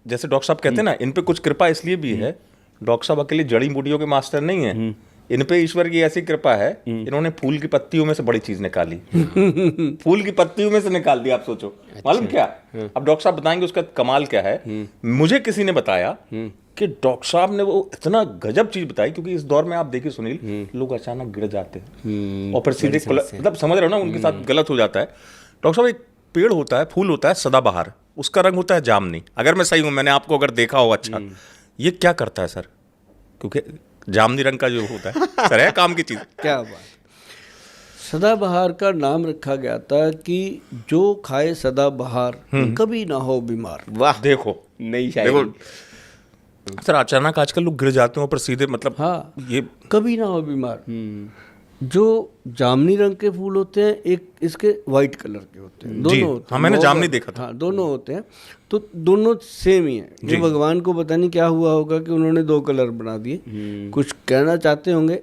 जैसे डॉक्टर साहब कहते हैं ना, इन पे कुछ कृपा इसलिए भी है डॉक्टर साहब अकेले जड़ी बूटियों के मास्टर नहीं है, इन पे ईश्वर की ऐसी कृपा है, इन्होंने फूल की पत्तियों में से बड़ी चीज निकाली। फूल की पत्तियों में से निकाल दी, आप सोचो। मालूम क्या? अब डॉक्टर साहब बताएंगे उसका कमाल क्या है। मुझे किसी ने बताया कि डॉक्टर साहब ने वो इतना गजब चीज बताई, क्योंकि इस दौर में आप देखिए सुनील, लोग अचानक गिर जाते हैं और फिर सीधे मतलब समझ रहे हो ना, उनके साथ गलत हो जाता है। डॉक्टर साहब, एक पेड़ होता है, फूल होता है सदाबहार, उसका रंग होता है जामनी। अगर मैं सही हूं, मैंने आपको अगर देखा हो अच्छा, ये क्या करता है सर? क्योंकि जामनी रंग का जो होता है सर, है काम की चीज। क्या बात। सदाबहार का नाम रखा गया था कि जो खाए सदाबहार कभी ना हो बीमार। वाह, देखो नई शायरी। सर अचानक आजकल लोग गिर जाते हैं, पर सीधे मतलब हाँ, ये कभी ना हो बीमार। जो जामनी रंग के फूल होते हैं, एक इसके वाइट कलर के होते हैं, दोनों होते हैं। हाँ, मैंने जामनी देखा था। हाँ, दोनों होते हैं, तो दोनों सेम ही है। ये भगवान को पता नहीं क्या हुआ होगा कि उन्होंने 2 कलर बना दिए, कुछ कहना चाहते होंगे।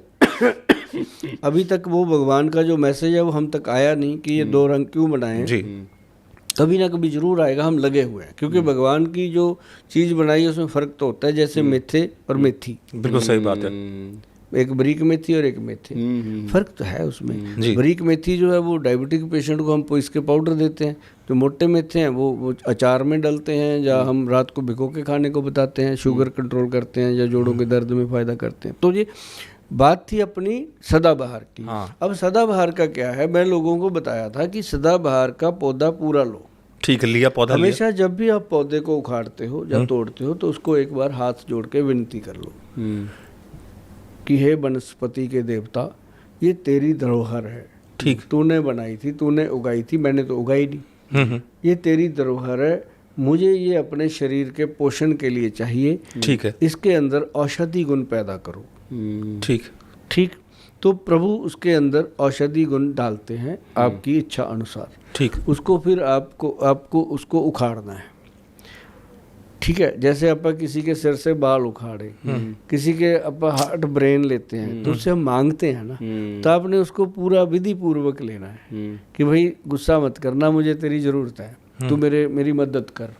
अभी तक वो भगवान का जो मैसेज है वो हम तक आया नहीं कि ये 2 रंग क्यों बनाए हैं। जी, कभी ना कभी जरूर आएगा, हम लगे हुए हैं, क्योंकि भगवान की जो चीज़ बनाई है उसमें फ़र्क तो होता है, जैसे मेथे और मेथी। बिल्कुल सही बात है। एक बारीक मेथी और एक मेथी, फर्क तो है उसमें। बारीक मेथी जो है वो डायबिटिक पेशेंट को हम इसके पाउडर देते हैं, जो मोटे मेथे हैं वो अचार में डालते हैं, या हम रात को भिगो के खाने को बताते हैं, शुगर कंट्रोल करते हैं या जोड़ों के दर्द में फ़ायदा करते हैं। तो ये बात थी अपनी सदाबहार की। अब सदाबहार का क्या है, मैं लोगों को बताया था कि सदाबहार का पौधा पूरा लो। ठीक, लिया पौधा। हमेशा जब भी आप पौधे को उखाड़ते हो या तोड़ते हो, तो उसको एक बार हाथ जोड़ के विनती कर लो कि हे वनस्पति के देवता, ये तेरी धरोहर है। ठीक, तूने बनाई थी, तूने उगाई थी, मैंने तो उगाई नहीं। ये तेरी धरोहर है, मुझे ये अपने शरीर के पोषण के लिए चाहिए। ठीक है, इसके अंदर औषधि गुण पैदा करो। ठीक ठीक, तो प्रभु उसके अंदर औषधि गुण डालते हैं आपकी इच्छा अनुसार। ठीक, उसको फिर आपको उसको उखाड़ना है। ठीक है, जैसे अपन किसी के सिर से बाल उखाड़े, किसी के अपन हार्ट ब्रेन लेते हैं, तो उससे हम मांगते हैं ना, तो आपने उसको पूरा विधि पूर्वक लेना है कि भाई गुस्सा मत करना, मुझे तेरी ज़रूरत है, तू मेरी मदद कर।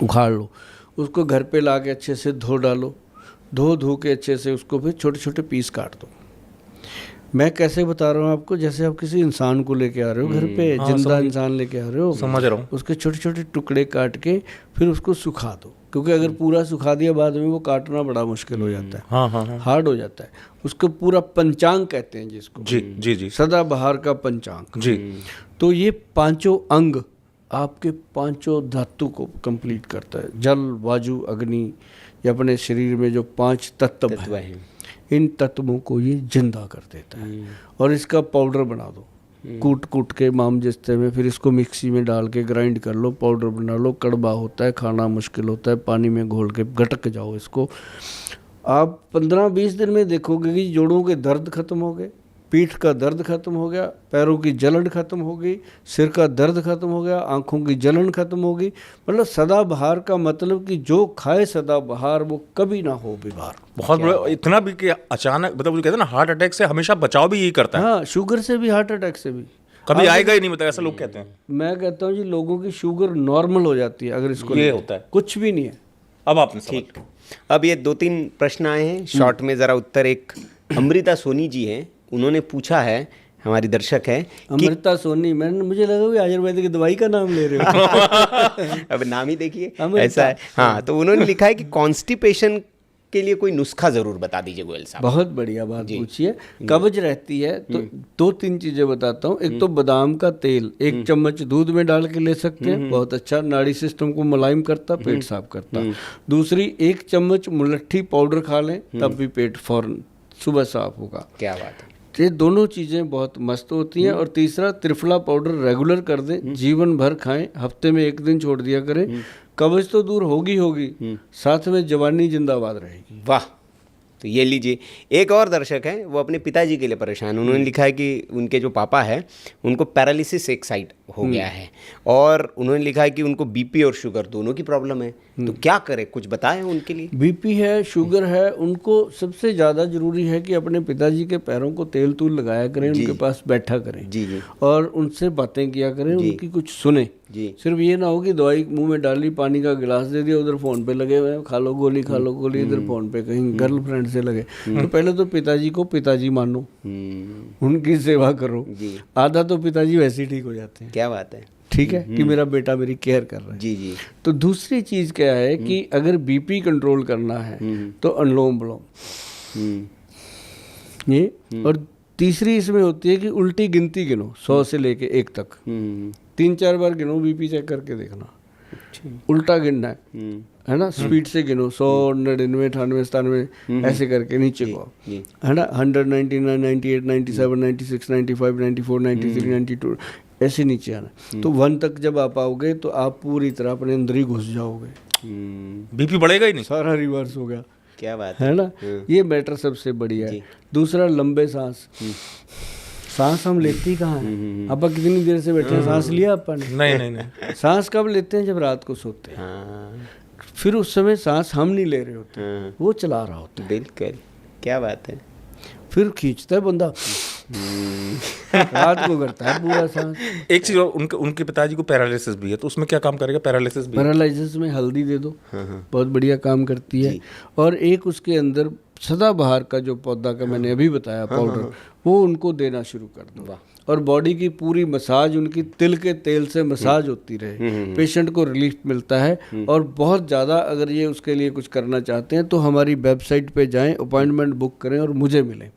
उखाड़ लो उसको, घर पे ला के अच्छे से धो डालो, धो के अच्छे से उसको फिर छोटे छोटे पीस काट दो। मैं कैसे बता रहा हूँ आपको, जैसे आप किसी इंसान को लेके आ रहे हो घर पे, जिंदा इंसान लेके आ रहे हो, समझ रहा हूँ। उसके छोटे छोटे टुकड़े काट के फिर उसको सुखा दो, क्योंकि अगर पूरा सुखा दिया बाद में वो काटना बड़ा मुश्किल हो जाता है। हाँ, हार्ड हो जाता है। उसको पूरा पंचांग कहते हैं जिसको। जी जी जी, सदाबहार का पंचांग जी। तो ये 5 अंग आपके 5 धातु को कंप्लीट करता है। जल, वायु, अग्नि, ये अपने शरीर में जो 5 तत्व हैं, इन तत्वों को ये जिंदा कर देता है। और इसका पाउडर बना दो, कूट के मामजिस्ते में, फिर इसको मिक्सी में डाल के ग्राइंड कर लो, पाउडर बना लो। कड़वा होता है, खाना मुश्किल होता है, पानी में घोल के गटक जाओ इसको। आप 15-20 दिन में देखोगे कि जोड़ों के दर्द खत्म हो गए, पीठ का दर्द खत्म हो गया, पैरों की जलन खत्म हो गई, सिर का दर्द खत्म हो गया, आंखों की जलन खत्म हो गई। मतलब सदाबहार का मतलब कि जो खाए सदाबहार वो कभी ना हो बीमार। बहुत बड़ा, इतना भी कि अचानक, मतलब वो कहते हैं ना, हार्ट अटैक से हमेशा बचाव भी यही करता है। हाँ, शुगर से भी, हार्ट अटैक से भी कभी आएगा ही नहीं, मतलब ऐसा लोग कहते हैं। मैं कहता हूँ जी, लोगों की शुगर नॉर्मल हो जाती है अगर इसको ये होता है, कुछ भी नहीं है। अब आपने ठीक, अब ये 2-3 प्रश्न आए हैं, शॉर्ट में ज़रा उत्तर। एक अमृता सोनी जी हैं, उन्होंने पूछा है, हमारी दर्शक है अमृता सोनी, मुझे लगा कि आयुर्वेदिक की दवाई का नाम ले रहे हो। अब नाम ही देखिए ऐसा है। हाँ, तो उन्होंने लिखा है कि कॉन्स्टिपेशन के लिए कोई नुस्खा जरूर बता दीजिए गोयल साहब। बहुत बढ़िया बात पूछिए। कब्ज रहती है तो 2-3 चीजें बताता हूँ। एक तो बादाम का तेल 1 चम्मच दूध में डाल के ले सकते हैं, बहुत अच्छा, नाड़ी सिस्टम को मुलायम करता, पेट साफ करता। दूसरी, 1 चम्मच मुलट्ठी पाउडर खा लें, तब भी पेट फौरन सुबह साफ होगा। क्या बात है। ये दोनों चीज़ें बहुत मस्त होती हैं। और तीसरा, त्रिफला पाउडर रेगुलर कर दें, जीवन भर खाएं, हफ्ते में 1 दिन छोड़ दिया करें। कब्ज तो दूर होगी, साथ में जवानी जिंदाबाद रहेगी। वाह, तो ये लीजिए। एक और दर्शक हैं, वो अपने पिताजी के लिए परेशान। उन्होंने लिखा है कि उनके जो पापा है उनको पैरालिसिस एक साइड हो गया है, और उन्होंने लिखा है कि उनको बीपी और शुगर दोनों की प्रॉब्लम है, तो क्या करें, कुछ बताएं उनके लिए। बीपी है, शुगर है, उनको सबसे ज़्यादा ज़रूरी है कि अपने पिताजी के पैरों को तेल तूल लगाया करें, उनके पास बैठा करें जी। और उनसे बातें किया करें, उनकी कुछ सुने। जी। सिर्फ ये ना हो कि दवाई मुंह में डाली, पानी का गिलास दे दिया, उधर फोन पे लगे हुए हैं, खा लो गोली, खा लो गोली, इधर फोन पे कहीं गर्लफ्रेंड से लगे। तो पहले तो पिताजी को पिताजी मानो, उनकी सेवा करो। जी। आधा तो पिताजी वैसे ही ठीक हो जाते हैं, क्या बात है। ठीक है, कि मेरा बेटा मेरी केयर कर रहा है। जी जी। तो दूसरी चीज क्या है कि अगर बीपी कंट्रोल करना है तो अनुलोम विलोम ये, और तीसरी इसमें होती है कि उल्टी गिनती गिनो 100 से लेके 1 तक, 3-4 बार गिनो, बीपी चेक करके देखना, उल्टा गिनना है ना, स्पीड से गिनो 100, 99, 98, 97 ऐसे करके नीचे को, है ना, 100, 99, 98, 97, 96, 95, 94, 93, 92 ऐसे नीचे आना। तो 1 तक जब आप आओगे तो आप पूरी तरह अपने अंदर ही घुस जाओगे, बीपी बढ़ेगा ही नहीं, सारा रिवर्स हो गया। क्या बात है ना, ये मैटर सबसे बढ़िया है। दूसरा लंबे सांस, सांस हम लेते ही कहाँ हैं? आपा कितनी देर से बैठे हैं, सांस लिया अपन? नहीं। सांस कब लेते हैं? जब रात को सोते हैं। फिर उस समय सांस हम नहीं ले रहे होते, वो चला रहा होता है। बिल्कुल, क्या बात है। फिर खींचता है बंदा, रात को करता है पूरा सांस। एक चीज और, उनके पिताजी को पैरालिसिस भी है, तो उसमें क्या काम करेगा? पैरालिसिस भी, पैरालिसिस में हल्दी दे दो, बहुत बढ़िया काम करती है। और एक उसके अंदर सदाबहार का जो पौधा का मैंने अभी बताया पाउडर, वो उनको देना शुरू कर दो। और बॉडी की पूरी मसाज, उनकी तिल के तेल से मसाज होती रहे, पेशेंट को रिलीफ मिलता है। और बहुत ज़्यादा अगर ये उसके लिए कुछ करना चाहते हैं तो हमारी वेबसाइट पे जाएं, अपॉइंटमेंट बुक करें और मुझे मिलें।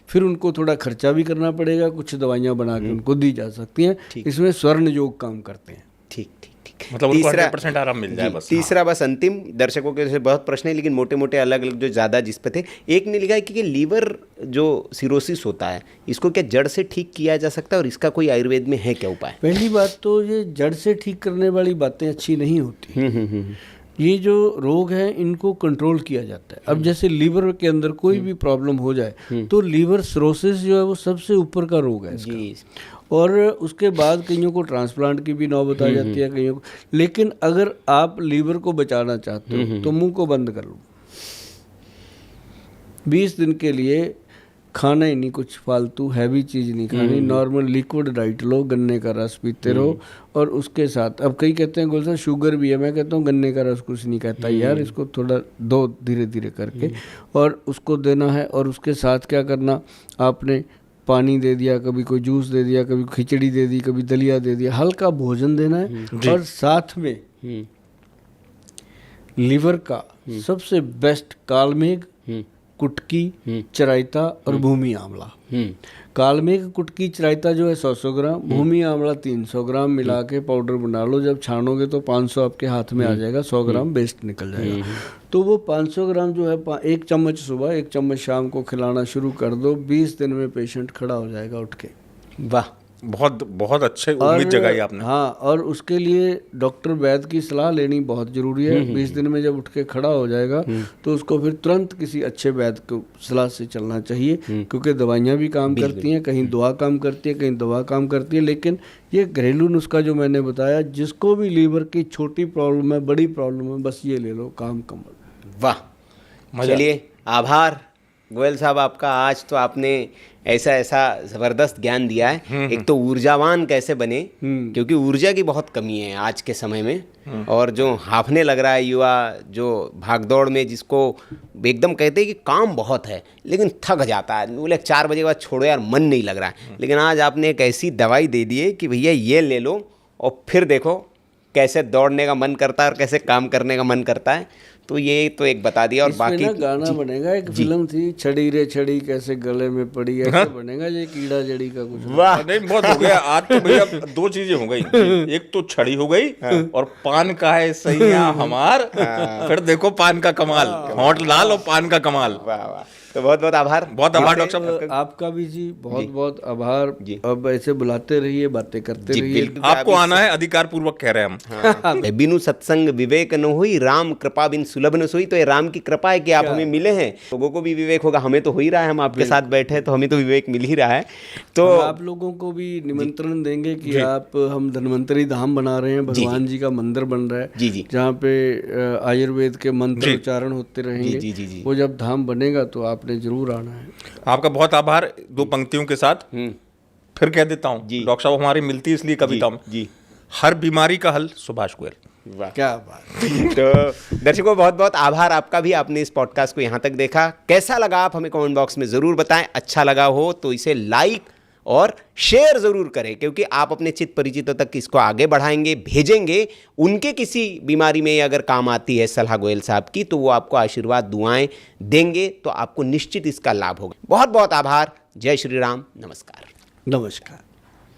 फिर उनको थोड़ा खर्चा भी करना पड़ेगा, कुछ दवाइयाँ बना के उनको दी जा सकती हैं। इसमें स्वर्ण योग काम करते हैं। ठीक ठीक ठीक, मतलब उनको 100% आराम मिल जाए बस। तीसरा बस अंतिम, दर्शकों के जैसे बहुत प्रश्न है लेकिन मोटे मोटे अलग अलग जो ज़्यादा जिस पे थे। एक ने लिखा है कि लीवर जो सिरोसिस होता है, इसको क्या जड़ से ठीक किया जा सकता है और इसका कोई आयुर्वेद में है क्या उपाय? पहली बात तो ये जड़ से ठीक करने वाली बातें अच्छी नहीं होती। ये जो रोग है इनको कंट्रोल किया जाता है। अब जैसे लीवर के अंदर कोई भी प्रॉब्लम हो जाए तो लीवर सिरोसिस जो है वो सबसे ऊपर का रोग है इसका। और उसके बाद कईयों को ट्रांसप्लांट की भी नौबत आ जाती है कईयों को। लेकिन अगर आप लीवर को बचाना चाहते हो तो मुंह को बंद कर लो, 20 दिन के लिए खाना ही नहीं, कुछ फालतू हैवी चीज़ नहीं खानी, नॉर्मल लिक्विड डाइट लो, गन्ने का रस पीते रहो। और उसके साथ, अब कई कहते हैं गुलशन शुगर भी है, मैं कहता हूँ गन्ने का रस कुछ नहीं कहता यार, इसको थोड़ा दो धीरे धीरे करके, और उसको देना है। और उसके साथ क्या करना, आपने पानी दे दिया, कभी कोई जूस दे दिया, कभी खिचड़ी दे दी, कभी दलिया दे दिया, हल्का भोजन देना है। और साथ में लीवर का सबसे बेस्ट कालमेघ, कुटकी, चराइता और भूमि आंवला। कालमेघ, कुटकी, चराइता जो है 100 ग्राम, भूमि आंवला 300 ग्राम मिला के पाउडर बना लो। जब छानोगे तो 500 आपके हाथ में आ जाएगा, 100 ग्राम वेस्ट निकल जाएगा। तो वो 500 ग्राम जो है 1 चम्मच सुबह, 1 चम्मच शाम को खिलाना शुरू कर दो। 20 दिन में पेशेंट खड़ा हो जाएगा उठ के। वाह, बहुत बहुत अच्छे उम्मीद जगाई आपने। हाँ, और उसके लिए डॉक्टर वैद्य की सलाह लेनी बहुत जरूरी है। 20 दिन में जब उठ के खड़ा हो जाएगा तो उसको फिर तुरंत किसी अच्छे वैद्य को सलाह से चलना चाहिए, क्योंकि दवाइयाँ भी काम करती हैं, कहीं दवा काम करती है, कहीं दवा काम करती है। लेकिन ये घरेलू नुस्खा जो मैंने बताया, जिसको भी लीवर की छोटी प्रॉब्लम है, बड़ी प्रॉब्लम है, बस ये ले लो, काम कमल। वाह, चलिए आभार गोयल साहब आपका। आज तो आपने ऐसा ऐसा ज़बरदस्त ज्ञान दिया है। एक तो ऊर्जावान कैसे बने, क्योंकि ऊर्जा की बहुत कमी है आज के समय में। और जो हांफने लग रहा है युवा, जो भागदौड़ में जिसको एकदम कहते हैं कि काम बहुत है लेकिन थक जाता है, बोले 4 बजे के बाद छोड़ो यार, मन नहीं लग रहा है। लेकिन आज आपने एक ऐसी दवाई दे दी है कि भैया ये ले लो और फिर देखो कैसे दौड़ने का मन करता है और कैसे काम करने का मन करता है। तो ये तो एक बता दिया। और बाकी ना गाना बनेगा, एक फिल्म थी छड़ी रे छड़ी कैसे गले में पड़ी, ऐसे बनेगा ये कीड़ा जड़ी का कुछ। वाह, नहीं बहुत हो गया आज तो भैया। 2 चीजें हो गई, एक तो छड़ी हो गई और पान का है सैया हमार। फिर देखो पान का कमाल, होंठ लाल और पान का कमाल। वाह वाह, तो बहुत बहुत आभार। बहुत आभार डॉक्टर साहब आपका भी जी, बहुत बहुत आभार। अब ऐसे बुलाते रहिए, बातें करते रहिए। आपको आना है, अधिकार पूर्वक कह रहे हैं हम। बिनु सत्संग विवेक न हुई, राम कृपा बिन सुलभ न सोई। तो ये राम की कृपा है कि आप हमें मिले हैं। लोगों को भी विवेक होगा, हमें तो हो ही रहा है, हम आपके साथ बैठे हैं तो हमें तो विवेक मिल ही रहा है। तो आप लोगों को भी निमंत्रण देंगे कि आप, हम धन्वंतरी धाम बना रहे हैं, भगवान जी का मंदिर बन रहा है, जहाँ पे आयुर्वेद के मंत्र उच्चारण होते रहेंगे। वो जब धाम बनेगा तो आपने जरूर आना है। आपका बहुत आभार। 2 पंक्तियों के साथ फिर कह देता हूँ, डॉक्टर साहब हमारी मिलती इसलिए कविता में, हर बीमारी का हल सुभाष गोयल। वाह, क्या बात। तो दर्शकों बहुत बहुत आभार आपका भी, आपने इस पॉडकास्ट को यहाँ तक देखा। कैसा लगा आप हमें कमेंट बॉक्स में ज़रूर बताएं। अच्छा लगा हो तो इसे लाइक और शेयर ज़रूर करें, क्योंकि आप अपने चित परिचितों तक इसको आगे बढ़ाएंगे, भेजेंगे। उनके किसी बीमारी में अगर काम आती है सलाह गोयल साहब की, तो वो आपको आशीर्वाद दुआएं देंगे, तो आपको निश्चित इसका लाभ होगा। बहुत बहुत आभार। जय श्री राम। नमस्कार। नमस्कार।